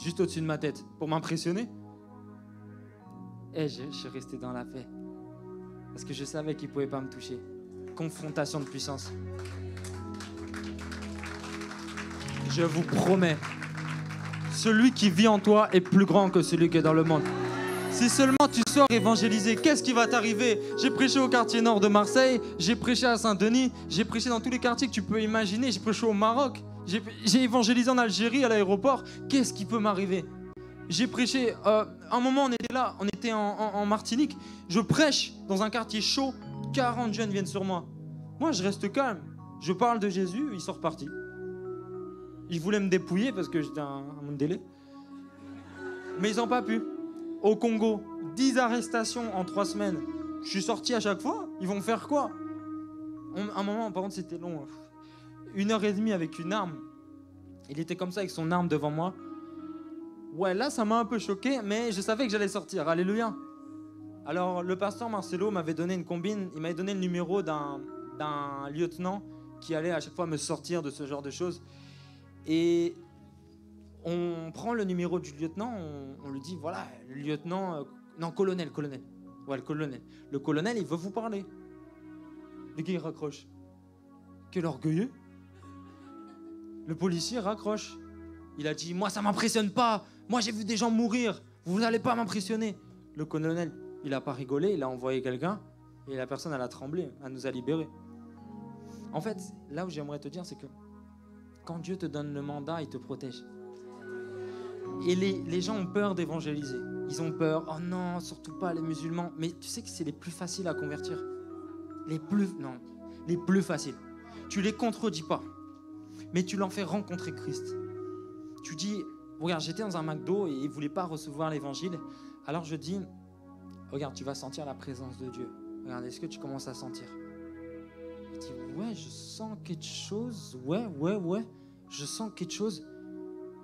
Juste au-dessus de ma tête. Pour m'impressionner. Et je suis resté dans la paix. Parce que je savais qu'il ne pouvait pas me toucher. Confrontation de puissance. Je vous promets, celui qui vit en toi est plus grand que celui qui est dans le monde. Si seulement tu sors évangéliser, qu'est-ce qui va t'arriver? J'ai prêché au quartier nord de Marseille, j'ai prêché à Saint-Denis, j'ai prêché dans tous les quartiers que tu peux imaginer, j'ai prêché au Maroc, j'ai évangélisé en Algérie à l'aéroport. Qu'est-ce qui peut m'arriver? J'ai prêché, un moment on était là, on était en Martinique, je prêche dans un quartier chaud, 40 jeunes viennent sur moi. Moi je reste calme, je parle de Jésus, ils sont repartis. Ils voulaient me dépouiller parce que j'étais à mon délai. Mais ils n'ont pas pu. Au Congo, 10 arrestations en 3 semaines. Je suis sorti à chaque fois, ils vont faire quoi? Un moment, par contre c'était long. 1h30 avec une arme. Il était comme ça avec son arme devant moi. Ouais, là, ça m'a un peu choqué, mais je savais que j'allais sortir. Alléluia. Alors, le pasteur Marcelo m'avait donné une combine. Il m'avait donné le numéro d'un lieutenant qui allait à chaque fois me sortir de ce genre de choses. Et on prend le numéro du lieutenant, on lui dit, voilà, le lieutenant... non, colonel. Ouais, le colonel. Le colonel, il veut vous parler. Le gars, il raccroche. Quel orgueilleux. Le policier raccroche. Il a dit, moi, ça m'impressionne pas. Moi, j'ai vu des gens mourir. Vous n'allez pas m'impressionner. Le colonel, il n'a pas rigolé. Il a envoyé quelqu'un. Et la personne, elle a tremblé. Elle nous a libérés. En fait, là où j'aimerais te dire, c'est que quand Dieu te donne le mandat, il te protège. Et les gens ont peur d'évangéliser. Ils ont peur. Oh non, surtout pas les musulmans. Mais tu sais que c'est les plus faciles à convertir. Les plus faciles. Tu les contredis pas. Mais tu l'en fais rencontrer Christ. Tu dis, regarde, j'étais dans un McDo et ils ne voulaient pas recevoir l'évangile. Alors je dis, regarde, tu vas sentir la présence de Dieu. Regarde, est-ce que tu commences à sentir? Il dit, ouais, je sens quelque chose. Ouais, je sens quelque chose.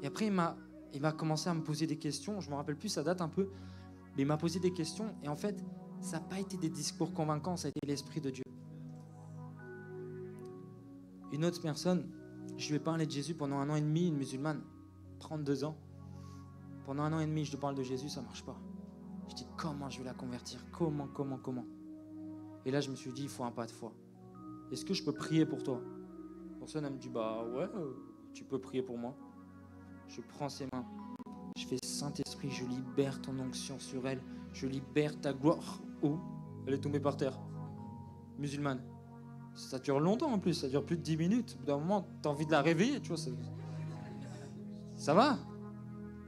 Et après, il m'a commencé à me poser des questions. Je ne me rappelle plus, ça date un peu. Mais il m'a posé des questions. Et en fait, ça n'a pas été des discours convaincants, ça a été l'Esprit de Dieu. Une autre personne, je lui ai parlé de Jésus pendant 1 an et demi, une musulmane, 32 ans. Pendant 1 an et demi, je lui parle de Jésus, ça ne marche pas. Je dis, comment je vais la convertir? Comment? Et là, je me suis dit, il faut un pas de foi. Est-ce que je peux prier pour toi? La personne, elle me dit, bah ouais, tu peux prier pour moi. Je prends ses mains. Je fais, Saint-Esprit, je libère ton onction sur elle. Je libère ta gloire. Oh, elle est tombée par terre. Musulmane. Ça dure longtemps en plus, ça dure plus de 10 minutes. D'un moment, tu as envie de la réveiller, tu vois. Ça va?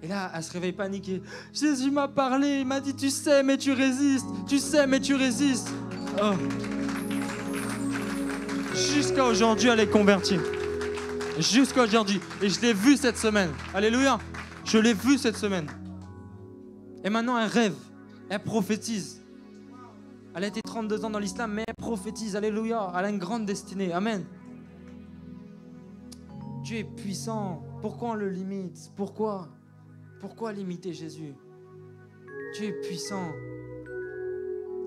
Et là, elle se réveille paniquée. Jésus m'a parlé, il m'a dit, tu sais, mais tu résistes. Tu sais, mais tu résistes. Oh. Jusqu'à aujourd'hui, elle est convertie. Jusqu'à aujourd'hui. Et je l'ai vue cette semaine. Alléluia. Je l'ai vue cette semaine. Et maintenant, elle rêve. Elle prophétise. Elle a été 32 ans dans l'islam, mais elle prophétise. Alléluia. Elle a une grande destinée. Amen. Dieu est puissant. Pourquoi on le limite? Pourquoi limiter Jésus? Dieu est puissant.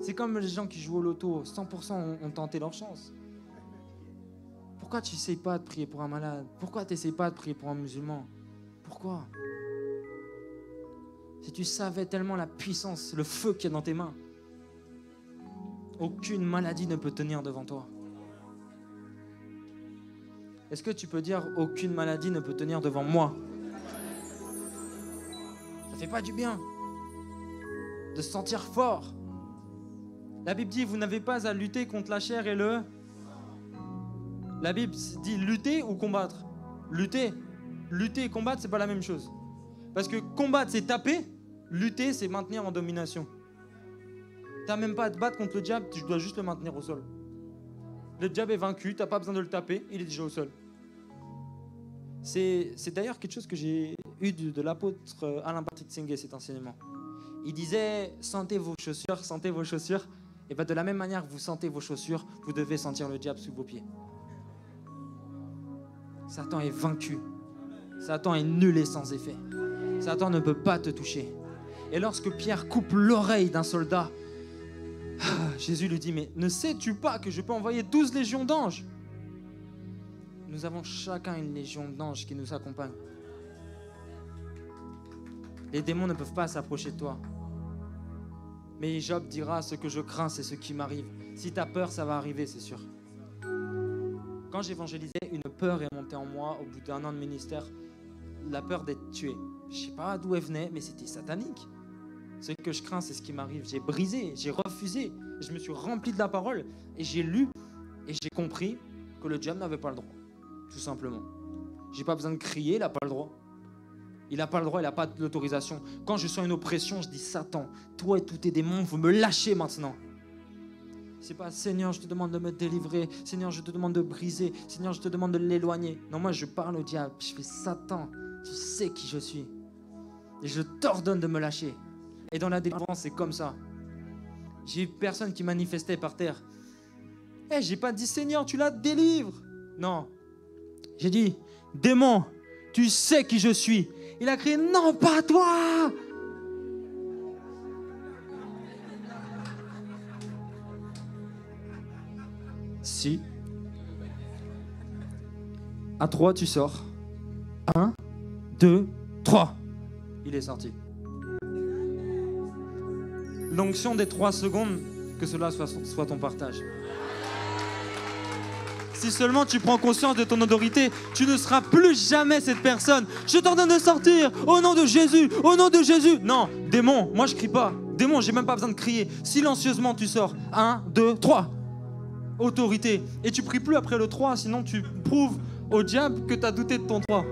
C'est comme les gens qui jouent au loto. 100% ont tenté leur chance. Pourquoi tu n'essayes pas de prier pour un malade? Pourquoi tu n'essayes pas de prier pour un musulman? Pourquoi? Si tu savais tellement la puissance, le feu qu'il y a dans tes mains, aucune maladie ne peut tenir devant toi. Est-ce que tu peux dire aucune maladie ne peut tenir devant moi? Ça fait pas du bien de se sentir fort. La Bible dit, vous n'avez pas à lutter contre la chair et le... La Bible dit lutter ou combattre? Lutter. Lutter et combattre, c'est pas la même chose. Parce que combattre, c'est taper. Lutter, c'est maintenir en domination. Tu n'as même pas à te battre contre le diable, tu dois juste le maintenir au sol. Le diable est vaincu, tu n'as pas besoin de le taper, il est déjà au sol. C'est d'ailleurs quelque chose que j'ai eu de l'apôtre Alain Patrick Tsengue, cet enseignement. Il disait, sentez vos chaussures. Et bien de la même manière que vous sentez vos chaussures, vous devez sentir le diable sous vos pieds. Satan est vaincu. Satan est nul et sans effet. Satan ne peut pas te toucher. Et lorsque Pierre coupe l'oreille d'un soldat, Jésus lui dit, mais ne sais-tu pas que je peux envoyer 12 légions d'anges? Nous avons chacun une légion d'anges qui nous accompagne. Les démons ne peuvent pas s'approcher de toi. Mais Job dira, ce que je crains, c'est ce qui m'arrive. Si tu as peur, ça va arriver, c'est sûr. Quand j'évangélisais, une peur est montée en moi au bout d'1 an de ministère. La peur d'être tué. Je ne sais pas d'où elle venait, mais c'était satanique. Ce que je crains, c'est ce qui m'arrive. J'ai brisé, j'ai refusé. Je me suis rempli de la parole et j'ai lu et j'ai compris que le diable n'avait pas le droit. Tout simplement. J'ai pas besoin de crier, il n'a pas le droit. Il n'a pas le droit, il n'a pas l'autorisation. Quand je sens une oppression, je dis, Satan, toi et tous tes démons, vous me lâchez maintenant. C'est pas, Seigneur, je te demande de me délivrer. Seigneur, je te demande de briser. Seigneur, je te demande de l'éloigner. Non, moi, je parle au diable. Je fais, Satan, tu sais qui je suis. Et je t'ordonne de me lâcher. Et dans la délivrance, c'est comme ça. J'ai eu personne qui manifestait par terre. J'ai pas dit, Seigneur, tu la délivres. Non. J'ai dit, démon, tu sais qui je suis. Il a crié, non, pas toi. Si. À 3, tu sors. 1, 2, 3. Il est sorti. L'onction des 3 secondes, que cela soit ton partage. Si seulement tu prends conscience de ton autorité, tu ne seras plus jamais cette personne. Je t'ordonne de sortir, au nom de Jésus, au nom de Jésus. Non, démon, moi je crie pas. Démon, j'ai même pas besoin de crier. Silencieusement, tu sors. 1, 2, 3. Autorité. Et tu pries plus après le 3, sinon tu prouves au diable que tu as douté de ton 3.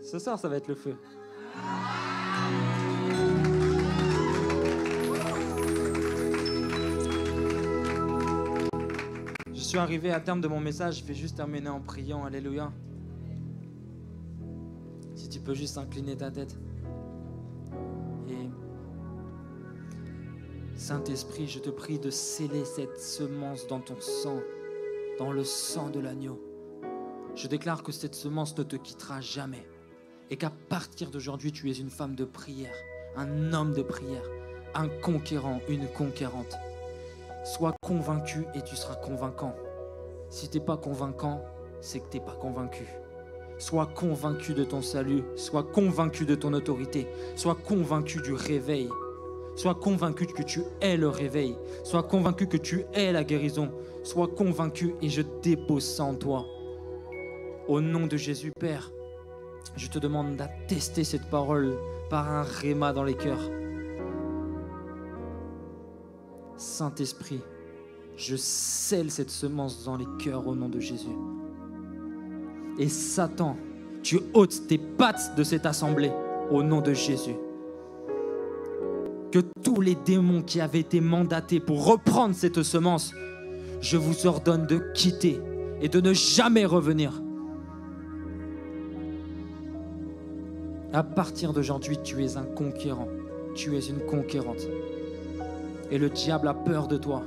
Ce soir, ça va être le feu. Je suis arrivé à terme de mon message. Je vais juste terminer en priant. Alléluia. Si tu peux juste incliner ta tête. Et Saint-Esprit, je te prie de sceller cette semence dans ton sang, dans le sang de l'agneau. Je déclare que cette semence ne te quittera jamais. Et qu'à partir d'aujourd'hui, tu es une femme de prière, un homme de prière, un conquérant, une conquérante. Sois convaincu et tu seras convaincant. Si tu n'es pas convaincant, c'est que tu n'es pas convaincu. Sois convaincu de ton salut, sois convaincu de ton autorité, sois convaincu du réveil. Sois convaincu que tu es le réveil, sois convaincu que tu es la guérison, sois convaincu et je dépose ça en toi. Au nom de Jésus, Père, je te demande d'attester cette parole par un réma dans les cœurs. Saint-Esprit, je scelle cette semence dans les cœurs au nom de Jésus. Et Satan, tu ôtes tes pattes de cette assemblée au nom de Jésus. Que tous les démons qui avaient été mandatés pour reprendre cette semence, je vous ordonne de quitter et de ne jamais revenir. À partir d'aujourd'hui, tu es un conquérant, tu es une conquérante. Et le diable a peur de toi.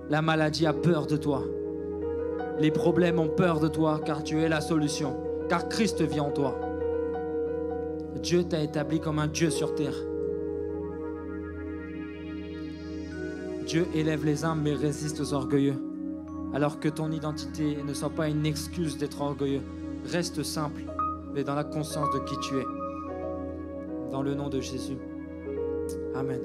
La maladie a peur de toi. Les problèmes ont peur de toi car tu es la solution, car Christ vit en toi. Dieu t'a établi comme un Dieu sur terre. Dieu élève les humbles mais résiste aux orgueilleux. Alors que ton identité ne soit pas une excuse d'être orgueilleux. Reste simple, mais dans la conscience de qui tu es. Dans le nom de Jésus. Amen.